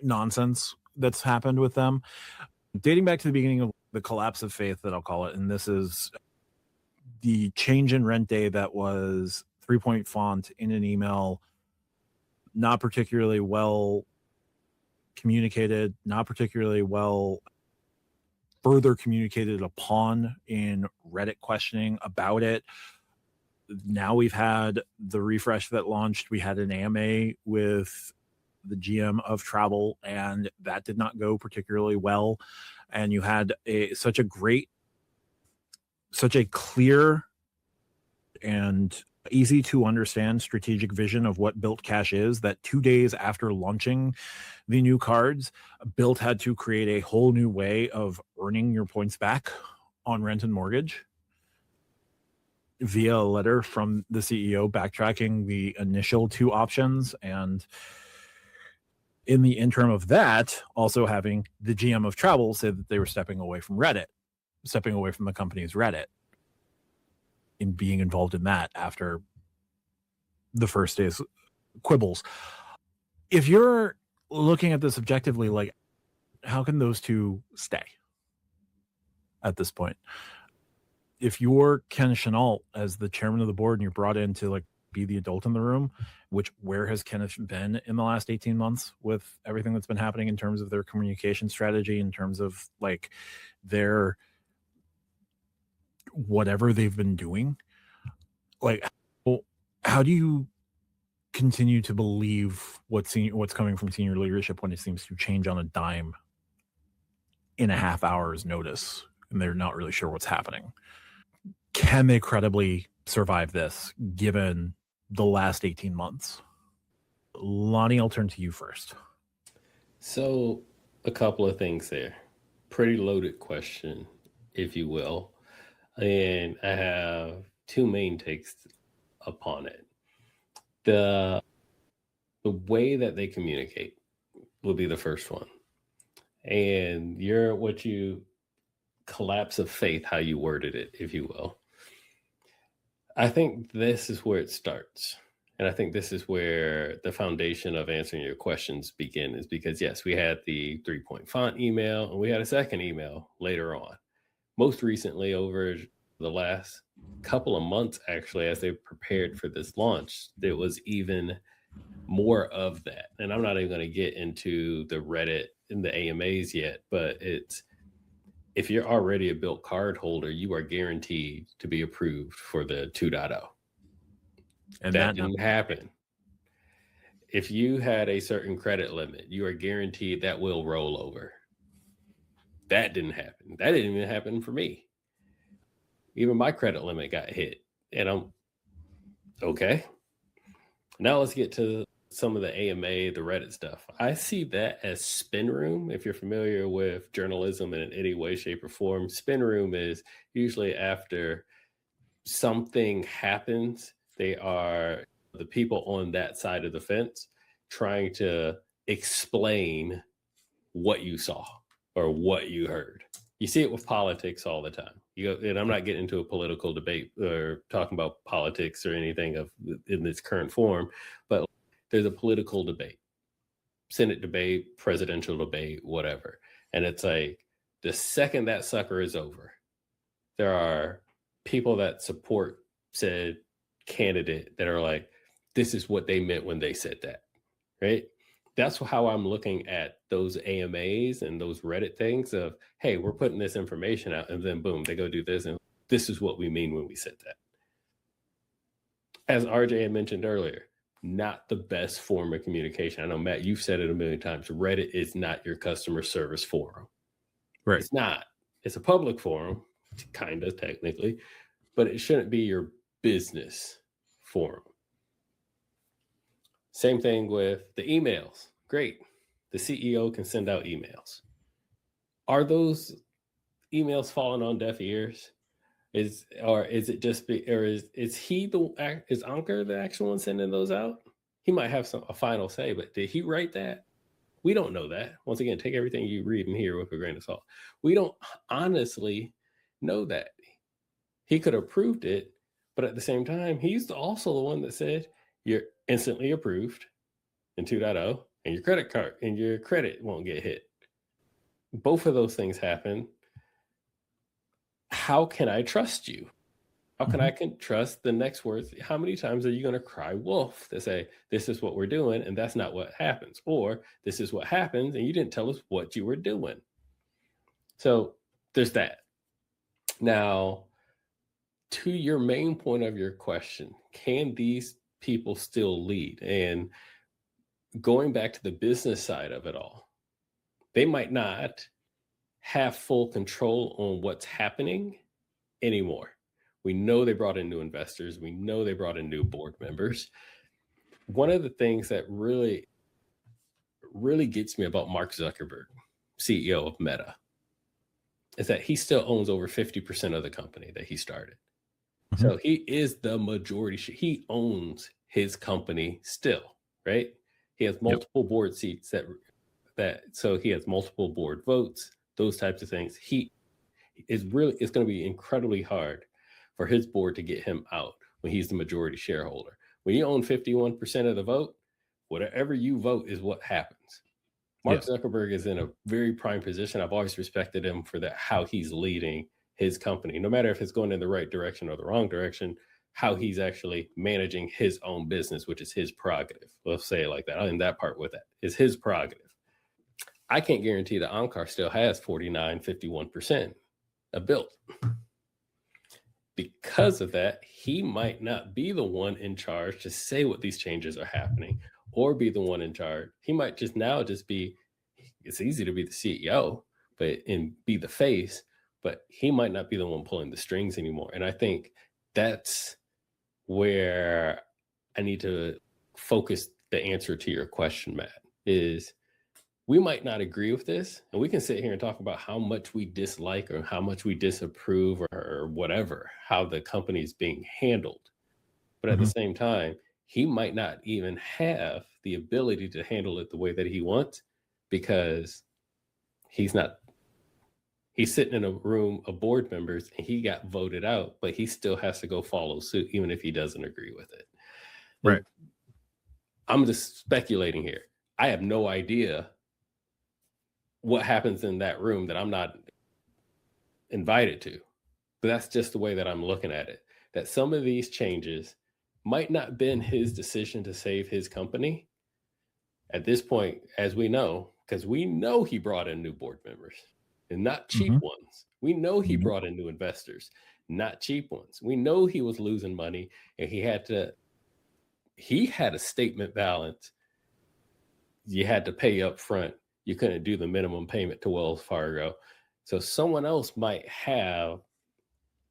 nonsense that's happened with them? Dating back to the beginning of the collapse of faith, that I'll call it, and this is the change in rent day that was 3-point font in an email, not particularly well communicated, not particularly well further communicated upon in Reddit questioning about it. Now we've had the refresh that launched. We had an AMA with the GM of travel, and that did not go particularly well. And you had such a clear and easy to understand strategic vision of what Bilt Cash is, that 2 days after launching the new cards, Bilt had to create a whole new way of earning your points back on rent and mortgage via a letter from the CEO backtracking the initial two options, and in the interim of that, also having the GM of travel say that they were stepping away from Reddit, stepping away from the company's Reddit, in being involved in that after the first day's quibbles. If you're looking at this objectively, like, how can those two stay at this point? If you're Ken Chenault as the chairman of the board and you're brought in to like be the adult in the room, which where has Kenneth been in the last 18 months with everything that's been happening in terms of their communication strategy, in terms of like their whatever they've been doing? Like, how do you continue to believe what's coming from senior leadership when it seems to change on a dime in a half hour's notice and they're not really sure what's happening? Can they credibly survive this given the last 18 months? Lonnie, I'll turn to you first. So a couple of things there. Pretty loaded question, if you will. And I have two main takes upon it. The way that they communicate will be the first one. And what you collapse of faith, how you worded it, if you will. I think this is where it starts. And I think this is where the foundation of answering your questions begin, is because, yes, we had the 3-point font email and we had a second email later on. Most recently, over the last couple of months, actually, as they prepared for this launch, there was even more of that. And I'm not even going to get into the Reddit and the AMAs yet, but if you're already a Bilt card holder, you are guaranteed to be approved for the 2.0. And that didn't happen. if you had a certain credit limit, you are guaranteed that will roll over. That didn't happen. That didn't even happen for me. Even my credit limit got hit. And I'm okay. Now let's get to some of the AMA, the Reddit stuff. I see that as spin room. If you're familiar with journalism in any way, shape, or form, spin room is usually after something happens. They are the people on that side of the fence trying to explain what you saw or what you heard. You see it with politics all the time. And I'm not getting into a political debate or talking about politics or anything in this current form, but there's a political debate, Senate debate, presidential debate, whatever. And it's like the second that sucker is over, there are people that support said candidate that are like, this is what they meant when they said that, right? That's how I'm looking at those AMAs and those Reddit things of, hey, we're putting this information out, and then boom, they go do this, and this is what we mean when we said that. As RJ had mentioned earlier, not the best form of communication. I know, Matt, you've said it a million times. Reddit is not your customer service forum. Right. It's not. It's a public forum, kind of technically, but it shouldn't be your business forum. Same thing with the emails. Great. The CEO can send out emails. Are those emails falling on deaf ears? Is Anker the actual one sending those out? He might have a final say, but did he write that? We don't know that. Once again, take everything you read and hear with a grain of salt. We don't honestly know that. He could have approved it, but at the same time, he's also the one that said you're instantly approved in 2.0 and your credit card and your credit won't get hit. Both of those things happen. How can I trust you? How can I trust the next words? How many times are you going to cry wolf to say, this is what we're doing, and that's not what happens? Or this is what happens, and you didn't tell us what you were doing. So there's that. Now, to your main point of your question, can these people still lead? And going back to the business side of it all, they might not have full control on what's happening anymore. We know they brought in new investors. We know they brought in new board members. One of the things that really, really gets me about Mark Zuckerberg, CEO of Meta, is that he still owns over 50% of the company that he started. So he is the majority. He owns his company still, right? He has multiple board seats so he has multiple board votes, those types of things. It's going to be incredibly hard for his board to get him out when he's the majority shareholder. When you own 51% of the vote, whatever you vote is what happens. Mark Zuckerberg is in a very prime position. I've always respected him for that, how he's leading his company, no matter if it's going in the right direction or the wrong direction, how he's actually managing his own business, which is his prerogative. Let's say it like that. And that part with that is his prerogative. I can't guarantee that Ankar still has 51% of Bilt. Because of that, he might not be the one in charge to say what these changes are happening or be the one in charge. He might just be, it's easy to be the CEO, and be the face, but he might not be the one pulling the strings anymore. And I think that's where I need to focus the answer to your question, Matt, is we might not agree with this, and we can sit here and talk about how much we dislike or how much we disapprove or whatever, how the company is being handled. But at the same time, he might not even have the ability to handle it the way that he wants, because he's sitting in a room of board members and he got voted out, but he still has to go follow suit, even if he doesn't agree with it. Right. And I'm just speculating here. I have no idea what happens in that room that I'm not invited to. But that's just the way that I'm looking at it. That some of these changes might not have been his decision to save his company. At this point, as we know, because we know he brought in new board members and not cheap ones. We know he brought in new investors, not cheap ones. We know he was losing money, and he had a statement balance you had to pay up front. You couldn't do the minimum payment to Wells Fargo. So someone else might have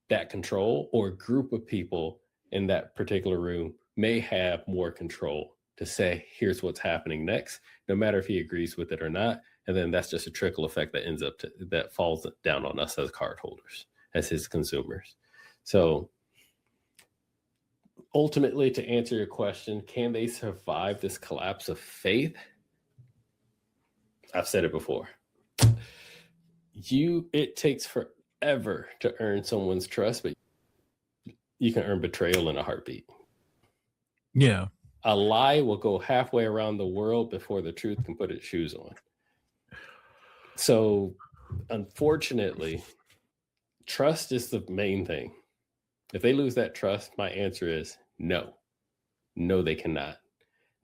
that control, or a group of people in that particular room may have more control to say, here's what's happening next, no matter if he agrees with it or not. And then that's just a trickle effect that ends up that falls down on us as cardholders, as his consumers. So ultimately, to answer your question, can they survive this collapse of faith? I've said it before. It takes forever to earn someone's trust, but you can earn betrayal in a heartbeat. Yeah. A lie will go halfway around the world before the truth can put its shoes on. So, unfortunately, trust is the main thing. If they lose that trust, my answer is no. No, they cannot.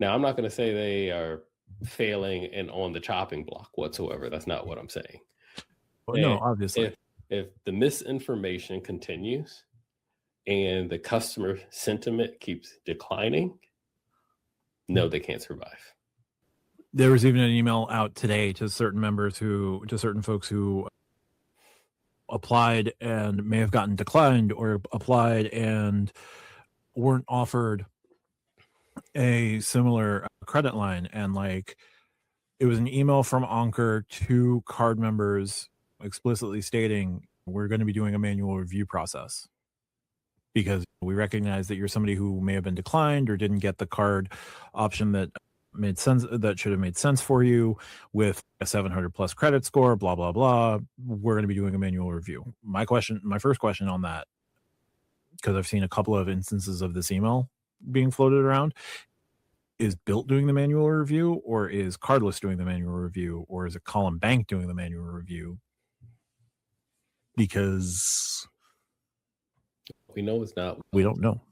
Now, I'm not going to say they are failing and on the chopping block whatsoever. That's not what I'm saying. Well, no, obviously. If the misinformation continues and the customer sentiment keeps declining, no, they can't survive. There was even an email out today to certain folks who applied and may have gotten declined, or applied and weren't offered a similar credit line. And like, it was an email from Anchor to card members explicitly stating, we're going to be doing a manual review process because we recognize that you're somebody who may have been declined or didn't get the card option that made sense, that should have made sense for you with a 700 plus credit score, blah, blah, blah. We're going to be doing a manual review. My first question on that, because I've seen a couple of instances of this email being floated around, is Bilt doing the manual review, or is Cardless doing the manual review, or is it Column Bank doing the manual review? Because we know it's not. We don't know.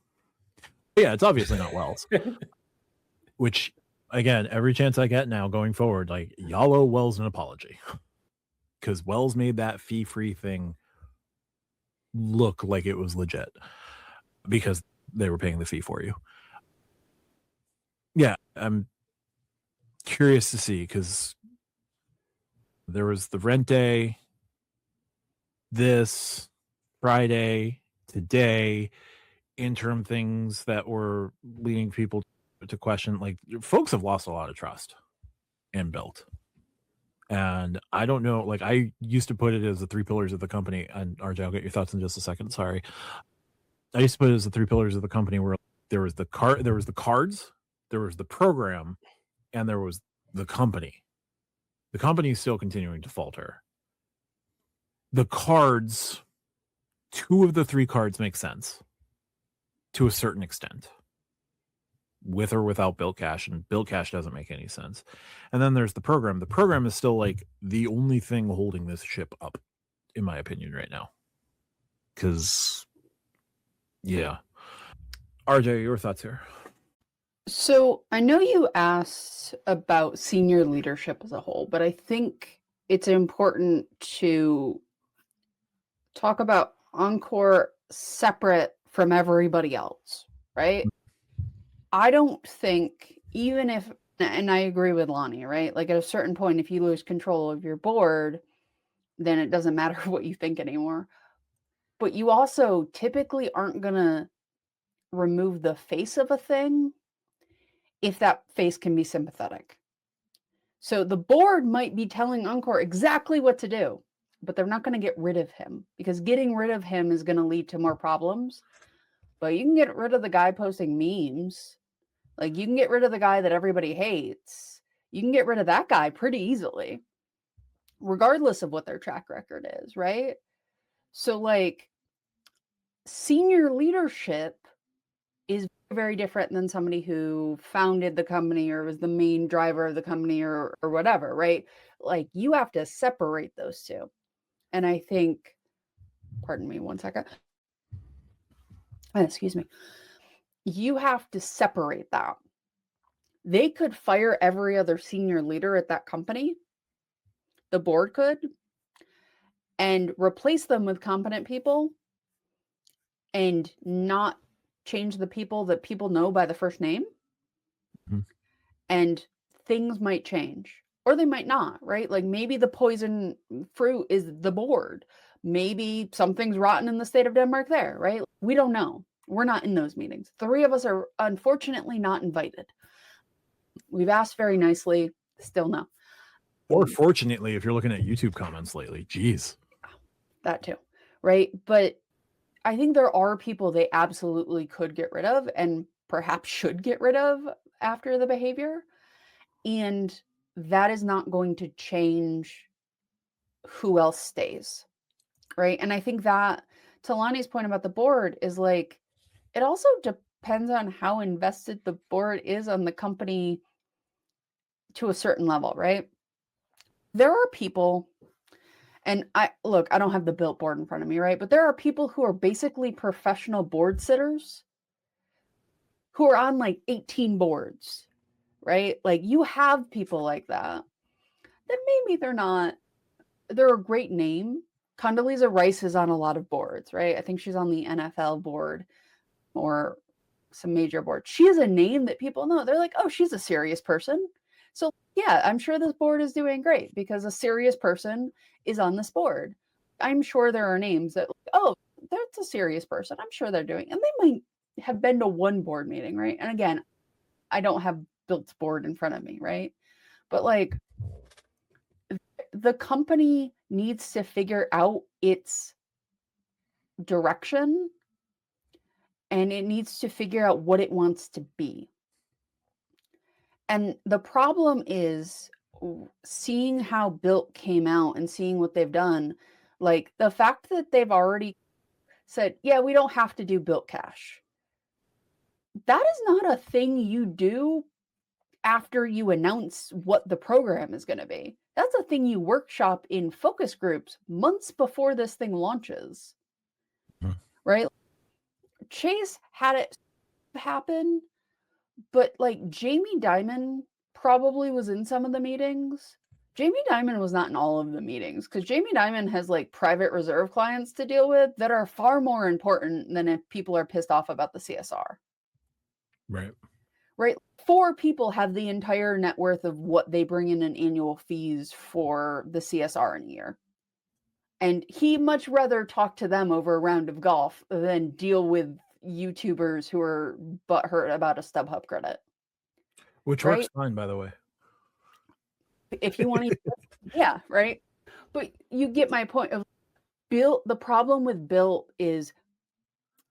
Yeah, it's obviously not Wells. Which, again, every chance I get now going forward, like, y'all owe Wells an apology. Because Wells made that fee-free thing look like it was legit. Because they were paying the fee for you. Yeah, I'm curious to see, because there was the rent day, this Friday, today, interim things that were leading people to question. Like, folks have lost a lot of trust in Bilt. And I don't know, like, I used to put it as the 3 pillars of the company, and RJ, I'll get your thoughts in just a second. Sorry. I used to put it as the 3 pillars of the company, where there was the cards, there was the program, and there was the company. The company is still continuing to falter. The cards, 2 of the 3 cards make sense to a certain extent, with or without Bilt Cash, and Bilt Cash doesn't make any sense. And then there's the program. The program is still like the only thing holding this ship up, in my opinion, right now. Because, yeah. RJ, your thoughts here? So I know you asked about senior leadership as a whole, but I think it's important to talk about Encore separate from everybody else, right? I don't think, even if, and I agree with Lonnie, right? Like, at a certain point, if you lose control of your board, then it doesn't matter what you think anymore. But you also typically aren't going to remove the face of a thing if that face can be sympathetic. So the board might be telling Encore exactly what to do, but they're not going to get rid of him, because getting rid of him is going to lead to more problems. But you can get rid of the guy posting memes. Like, you can get rid of the guy that everybody hates. You can get rid of that guy pretty easily, regardless of what their track record is, right? So, like, senior leadership is very different than somebody who founded the company or was the main driver of the company or whatever, right? Like, you have to separate those two. And I think, pardon me one second. Excuse me. You have to separate that. They could fire every other senior leader at that company. The board could, and replace them with competent people, and not change the people that people know by the first name, Mhm. and things might change or they might not, right? Like maybe the poison fruit is the board. Maybe something's rotten in the state of Denmark there, right? We don't know. We're not in those meetings. 3 of us are unfortunately not invited. We've asked very nicely, still no. Or fortunately, if you're looking at YouTube comments lately, geez. That too, right? But I think there are people they absolutely could get rid of and perhaps should get rid of after the behavior. And that is not going to change who else stays, right? And I think that, to Lonnie's point about the board, is like, it also depends on how invested the board is on the company to a certain level, right? There are people, and I don't have the Bilt board in front of me, right? But there are people who are basically professional board sitters who are on like 18 boards, right? Like you have people like that. Then maybe they're a great name. Condoleezza Rice is on a lot of boards, right? I think she's on the NFL board or some major board. She is a name that people know. They're like, oh, she's a serious person. So yeah, I'm sure this board is doing great because a serious person is on this board. I'm sure there are names that, oh, that's a serious person. I'm sure they're doing, and they might have been to one board meeting, right? And again, I don't have Bilt's board in front of me, right? But like the company needs to figure out its direction and it needs to figure out what it wants to be. And the problem is seeing how Bilt came out and seeing what they've done, like the fact that they've already said, yeah, we don't have to do Bilt Cash. That is not a thing you do after you announce what the program is going to be. That's a thing you workshop in focus groups months before this thing launches, right? Chase had it happen, but like Jamie Dimon probably was in some of the meetings. Jamie Dimon was not in all of the meetings because Jamie Dimon has like private reserve clients to deal with that are far more important than if people are pissed off about the CSR. Right. Right. 4 people have the entire net worth of what they bring in annual fees for the CSR in a year. And he much rather talk to them over a round of golf than deal with YouTubers who are butthurt about a StubHub credit. Which right? works fine, by the way. If you want to, yeah, right. But you get my point of Bilt. The problem with Bilt is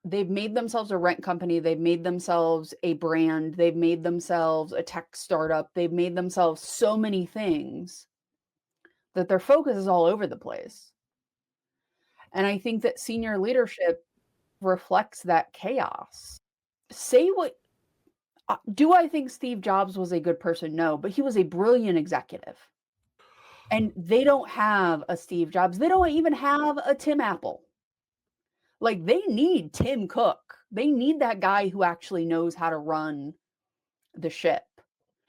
they've made themselves a rent company. They've made themselves a brand. They've made themselves a tech startup. They've made themselves so many things that their focus is all over the place. And I think that senior leadership reflects that chaos. Say what, do I think Steve Jobs was a good person? No, but he was a brilliant executive. And they don't have a Steve Jobs. They don't even have a Tim Apple. Like they need Tim Cook. They need that guy who actually knows how to run the ship,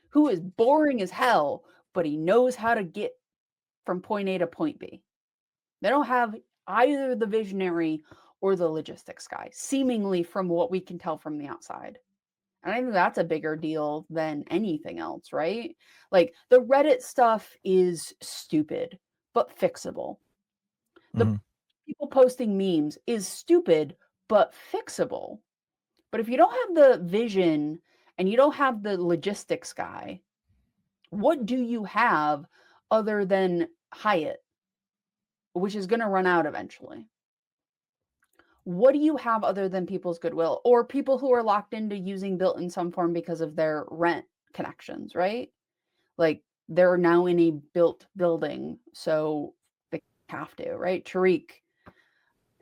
who is boring as hell, but he knows how to get from point A to point B. They don't have either the visionary or the logistics guy, seemingly from what we can tell from the outside. And I think that's a bigger deal than anything else, right? Like the Reddit stuff is stupid, but fixable. The people posting memes is stupid, but fixable. But if you don't have the vision and you don't have the logistics guy, what do you have other than Hyatt, which is going to run out eventually? What do you have other than people's goodwill or people who are locked into using Bilt in some form because of their rent connections, right? Like they're now in a Bilt building, so they have to, right? Tariq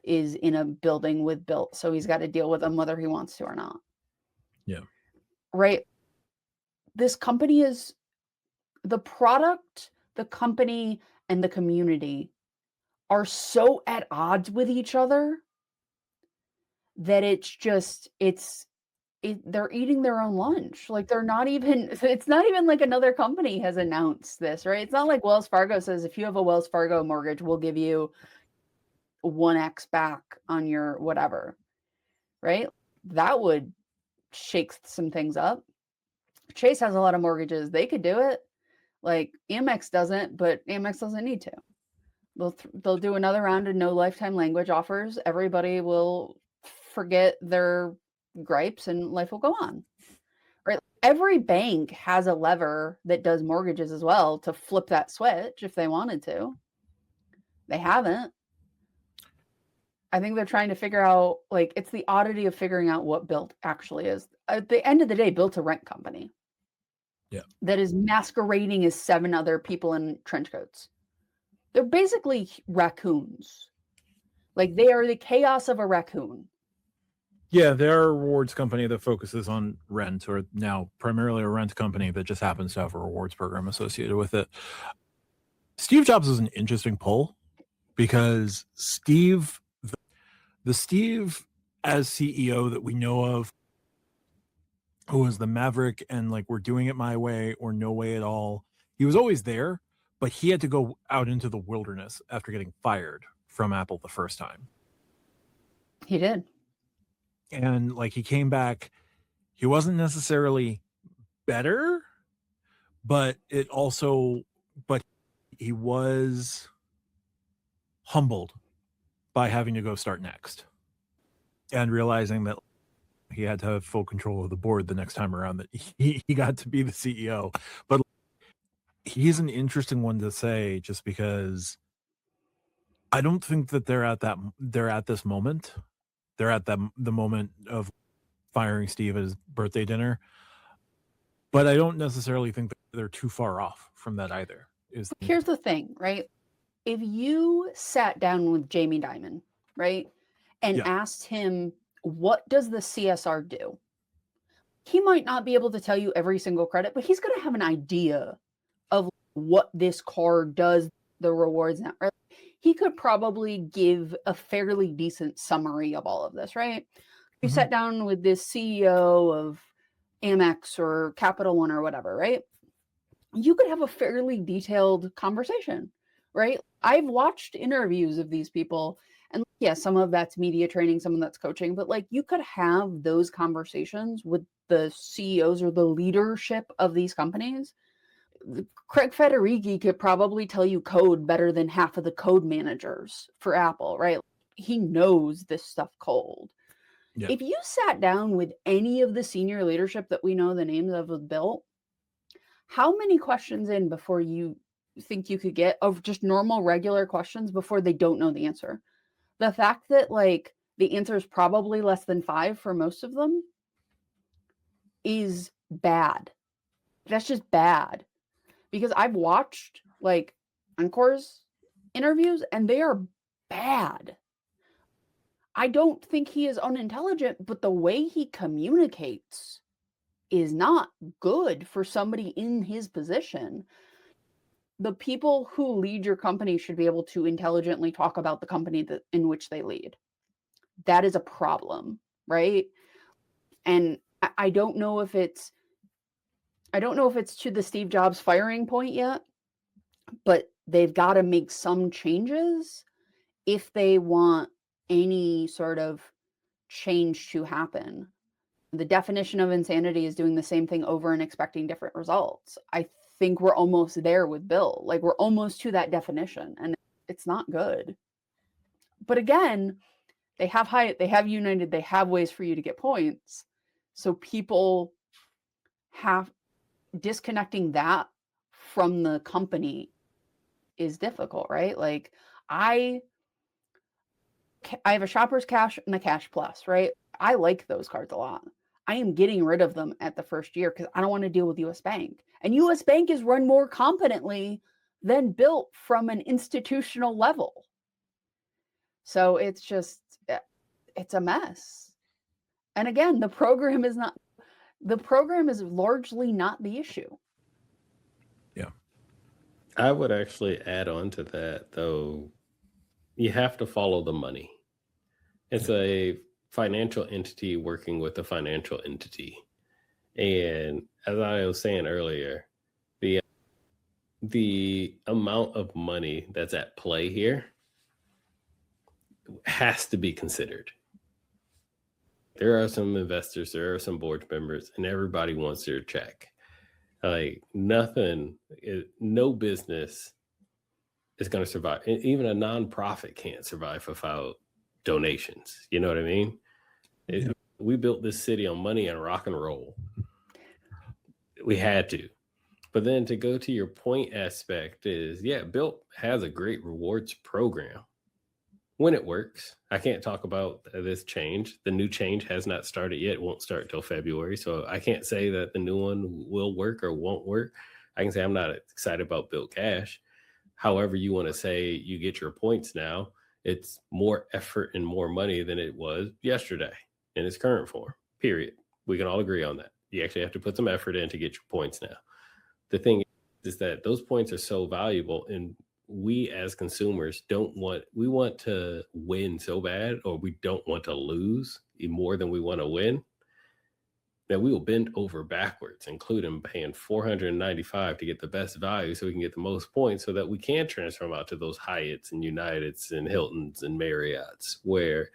is in a building with Bilt, so he's got to deal with them whether he wants to or not. Yeah. Right. This company is the product, the company, and the community are so at odds with each other that they're eating their own lunch. Like they're not even, it's not even like another company has announced this, right? It's not like Wells Fargo says, if you have a Wells Fargo mortgage, we'll give you 1x back on your whatever, right? That would shake some things up. Chase has a lot of mortgages. They could do it. Like Amex doesn't, but Amex doesn't need to. They'll do another round of no lifetime language offers. Everybody will forget their gripes and life will go on. Right? Every bank has a lever that does mortgages as well to flip that switch if they wanted to. They haven't. I think they're trying to figure out, like, it's the oddity of figuring out what Bilt actually is. At the end of the day, Bilt's a rent company. Yeah. That is masquerading as 7 other people in trench coats. They're basically raccoons. Like, they are the chaos of a raccoon. Yeah, they're a rewards company that focuses on rent, or now primarily a rent company that just happens to have a rewards program associated with it. Steve Jobs is an interesting pull because the Steve as CEO that we know of, who was the maverick and like, we're doing it my way or no way at all, he was always there, but he had to go out into the wilderness after getting fired from Apple the first time. He did. And like, he came back, he wasn't necessarily better, but he was humbled by having to go start next and realizing that he had to have full control of the board the next time around, that he got to be the CEO. But he's an interesting one to say, just because I don't think that they're at this moment. They're at the moment of firing Steve at his birthday dinner. But I don't necessarily think that they're too far off from that either. Here's the thing, right? If you sat down with Jamie Dimon, right, and asked him, what does the CSR do? He might not be able to tell you every single credit, but he's going to have an idea of what this card does, the rewards. Right? He could probably give a fairly decent summary of all of this, right? You sat down with this CEO of Amex or Capital One or whatever, right? You could have a fairly detailed conversation, right? I've watched interviews of these people, and yeah, some of that's media training, some of that's coaching, but like, you could have those conversations with the CEOs or the leadership of these companies. Craig Federighi could probably tell you code better than half of the code managers for Apple, right? He knows this stuff cold. Yeah. If you sat down with any of the senior leadership that we know the names of Bilt, how many questions in before you think you could get of just normal, regular questions before they don't know the answer? The fact that like the answer is probably less than 5 for most of them is bad. That's just bad. Because I've watched like Encore's interviews and they are bad. I don't think he is unintelligent, but the way he communicates is not good for somebody in his position. The people who lead your company should be able to intelligently talk about the company in which they lead. That is a problem, right? And I don't know if it's to the Steve Jobs firing point yet, but they've got to make some changes if they want any sort of change to happen. The definition of insanity is doing the same thing over and expecting different results. I think we're almost there with Bill. Like, we're almost to that definition, and it's not good. But again, they have United, they have ways for you to get points. So people have disconnecting that from the company is difficult, right? Like, I have a Shopper's Cash and a Cash Plus, right? I like those cards a lot. I am getting rid of them at the first year because I don't want to deal with US Bank. And US Bank is run more competently than Bilt from an institutional level. So it's a mess. And again, the program is largely not the issue. Yeah. I would actually add on to that, though. You have to follow the money. It's a financial entity working with a financial entity. And as I was saying earlier, the amount of money that's at play here has to be considered. There are some investors, there are some board members, and everybody wants their check. Like nothing, no business is going to survive. Even a nonprofit can't survive without donations. You know what I mean? We built this city on money and rock and roll. We had to. But then to go to your point aspect is, yeah, Bilt has a great rewards program when it works. I can't talk about this change. The new change has not started yet. It won't start till February. So I can't say that the new one will work or won't work. I can say I'm not excited about Bilt Cash. However you want to say you get your points now, it's more effort and more money than it was yesterday in its current form, period. We can all agree on that. You actually have to put some effort in to get your points now. The thing is that those points are so valuable, and we as consumers we want to win so bad, or we don't want to lose more than we want to win, that we will bend over backwards, including paying $495 to get the best value so we can get the most points so that we can transfer them out to those Hyatts and Uniteds and Hiltons and Marriotts, where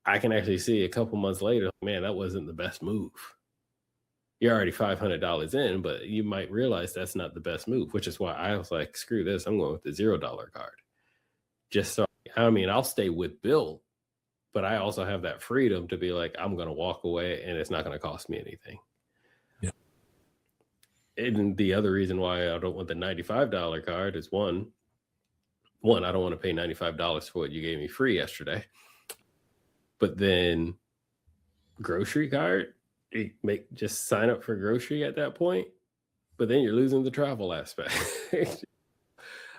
I can actually see a couple months later, man, that wasn't the best move. You're already $500 in, but you might realize that's not the best move, which is why I was like, screw this. I'm going with the $0 card. Just so, I'll stay with Bilt, but I also have that freedom to be like, I'm going to walk away and it's not going to cost me anything. Yeah. And the other reason why I don't want the $95 card is one, I don't want to pay $95 for what you gave me free yesterday. But then grocery card, just sign up for grocery at that point, but then you're losing the travel aspect.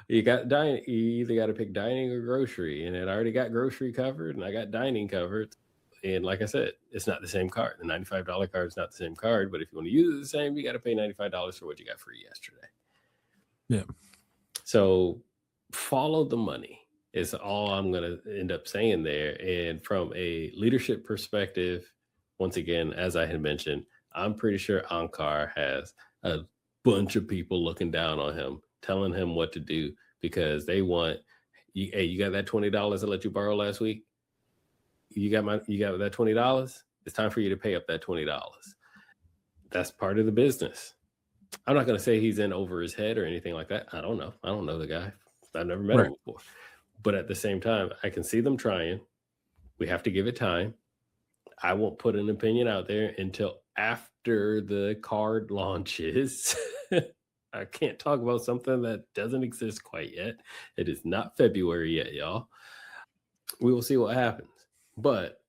You either got to pick dining or grocery, and it already got grocery covered, and I got dining covered. And like I said, it's not the same card. The $95 card is not the same card, but if you want to use it the same, you got to pay $95 for what you got free yesterday. Yeah. So follow the money is all I'm going to end up saying there. And from a leadership perspective, once again, as I had mentioned, I'm pretty sure Ankar has a bunch of people looking down on him, telling him what to do because they want, hey, you got that $20 I let you borrow last week? You got that $20? It's time for you to pay up that $20. That's part of the business. I'm not going to say he's in over his head or anything like that. I don't know. I don't know the guy. I've never met him before. But at the same time, I can see them trying. We have to give it time. I won't put an opinion out there until after the card launches. I can't talk about something that doesn't exist quite yet. It is not February yet, y'all. We will see what happens. But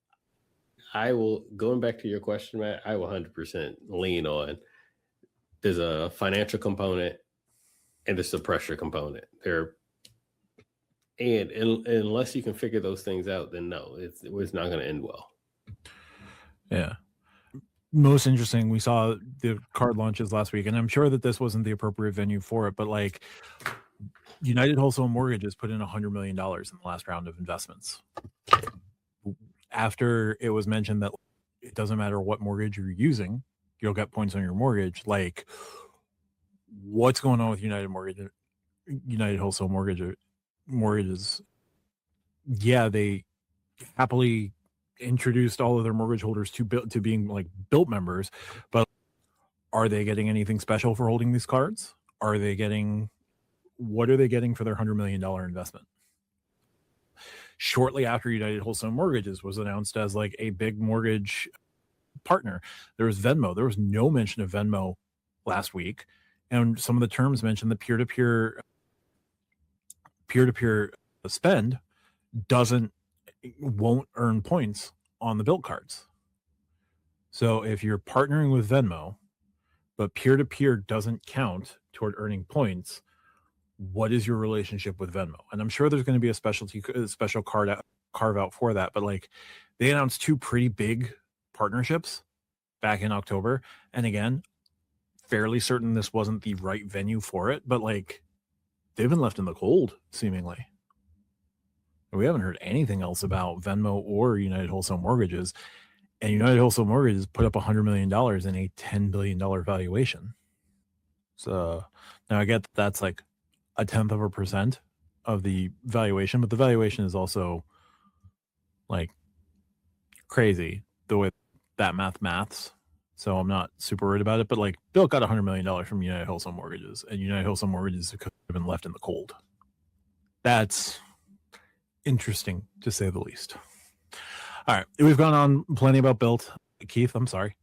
going back to your question, Matt, I will 100% lean on there's a financial component and there's a pressure component. And unless you can figure those things out, then no, it's not going to end well. Yeah. Most interesting, we saw the card launches last week, and I'm sure that this wasn't the appropriate venue for it, but like United Wholesale Mortgages put in $100 million in the last round of investments. After it was mentioned that it doesn't matter what mortgage you're using, you'll get points on your mortgage. Like, what's going on with United Wholesale Mortgages? Yeah, they happily introduced all of their mortgage holders to being like Bilt members, but are they getting anything special for holding these cards? What are they getting for their $100 million investment? Shortly after United Wholesale Mortgages was announced as like a big mortgage partner, there was Venmo. There was no mention of Venmo last week, and some of the terms mentioned the peer-to-peer spend won't earn points on the Bilt cards. So if you're partnering with Venmo, but peer-to-peer doesn't count toward earning points, what is your relationship with Venmo? And I'm sure there's going to be a special carve out for that. But like, they announced 2 pretty big partnerships back in October. And again, fairly certain this wasn't the right venue for it, but like, they've been left in the cold seemingly. We haven't heard anything else about Venmo or United Wholesale Mortgages. And United Wholesale Mortgages put up $100 million in a $10 billion valuation. So now I get that's like 0.1% of the valuation, but the valuation is also like crazy the way that maths. so I'm not super worried about it. But like, Bilt got $100 million from United Wholesale Mortgages, and United Wholesale Mortgages could have been left in the cold. That's interesting, to say the least. All right, we've gone on plenty about Bilt. Keith, I'm sorry.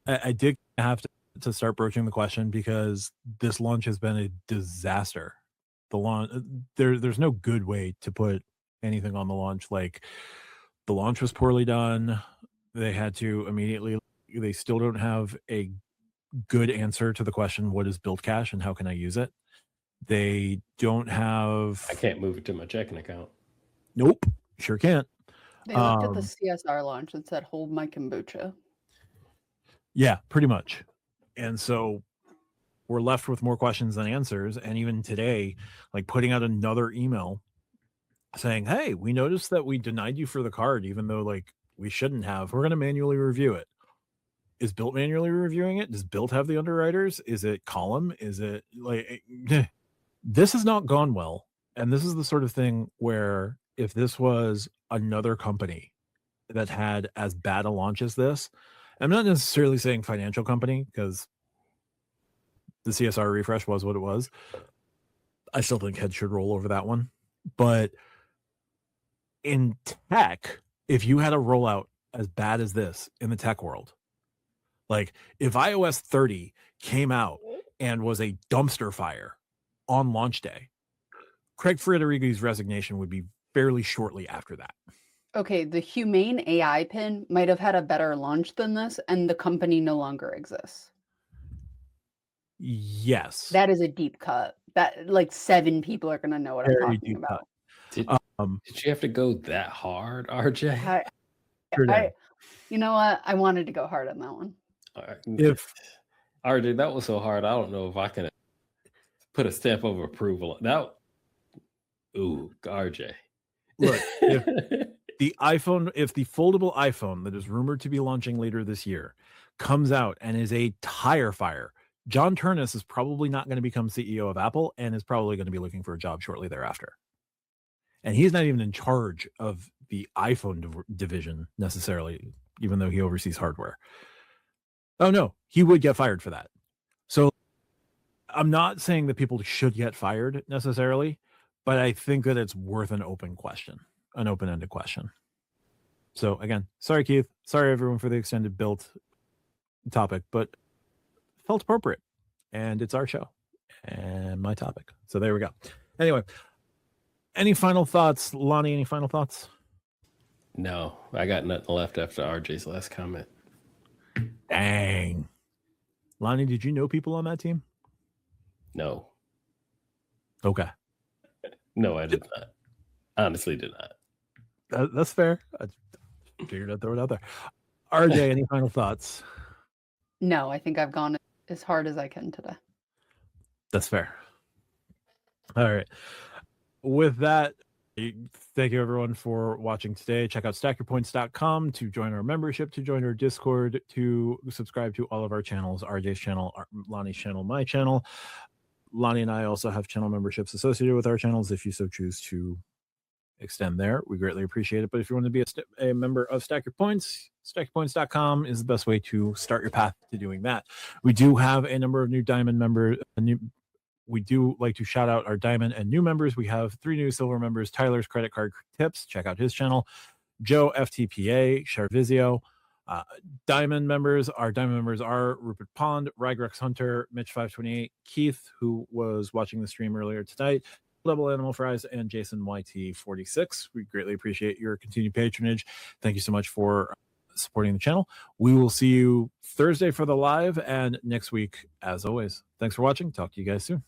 I did have to start broaching the question because this launch has been a disaster. The launch, there's no good way to put anything on the launch. Like, the launch was poorly done. They had to immediately. They still don't have a good answer to the question, what is Bilt Cash and how can I use it? They don't have. I can't move it to my checking account. Nope, sure can't. They looked at the CSR launch and said, hold my kombucha. Yeah, pretty much. And so we're left with more questions than answers. And even today, like putting out another email saying, hey, we noticed that we denied you for the card, even though like we shouldn't have. We're going to manually review it. Is Bilt manually reviewing it? Does Bilt have the underwriters? Is it Column? Is it like this has not gone well? And this is the sort of thing where if this was another company that had as bad a launch as this, I'm not necessarily saying financial company because the CSR refresh was what it was. I still think head should roll over that one. But in tech, if you had a rollout as bad as this in the tech world, like if iOS 30 came out and was a dumpster fire on launch day, Craig Federighi's resignation would be fairly shortly after that. Okay, the Humane AI pin might have had a better launch than this, and the company no longer exists. Yes. That is a deep cut. That like 7 people are going to know what I'm talking about. Did you have to go that hard, RJ? You know what? I wanted to go hard on that one. If RJ, that was so hard, I don't know if I can put a stamp of approval. That, ooh, RJ. Look, if the foldable iPhone that is rumored to be launching later this year comes out and is a tire fire, John Turnus is probably not going to become CEO of Apple and is probably going to be looking for a job shortly thereafter. And he's not even in charge of the iPhone division necessarily, even though he oversees hardware. Oh, no, he would get fired for that. So I'm not saying that people should get fired necessarily, but I think that it's worth an open-ended question. So again, sorry, Keith. Sorry, everyone, for the extended Bilt topic, but felt appropriate. And it's our show and my topic. So there we go. Anyway, any final thoughts? Lonnie, any final thoughts? No, I got nothing left after RJ's last comment. Dang. Lonnie, did you know people on that team? No. Okay. No, I did not. Honestly, did not. That's fair. I figured I'd throw it out there. RJ, any final thoughts? No, I think I've gone as hard as I can today. That's fair. All right. With that, thank you everyone for watching today. Check out stackyourpoints.com to join our membership, to join our Discord, to subscribe to all of our channels, RJ's channel, Lonnie's channel, my channel. Lonnie and I also have channel memberships associated with our channels if you so choose to extend there. We greatly appreciate it. But if you want to be a member of Stack Your Points, stackyourpoints.com is the best way to start your path to doing that. We do have a number of new Diamond members. We do like to shout out our Diamond and new members. We have 3 new Silver members. Tyler's Credit Card Tips. Check out his channel. Joe FTPA, Charvizio. Diamond members are Rupert Pond, Rygrex Hunter, Mitch 528, Keith, who was watching the stream earlier tonight, Double Animal Fries, and Jason YT46. We greatly appreciate your continued patronage. Thank you so much for supporting the channel. We will see you Thursday for the live and next week as always. Thanks for watching. Talk to you guys soon.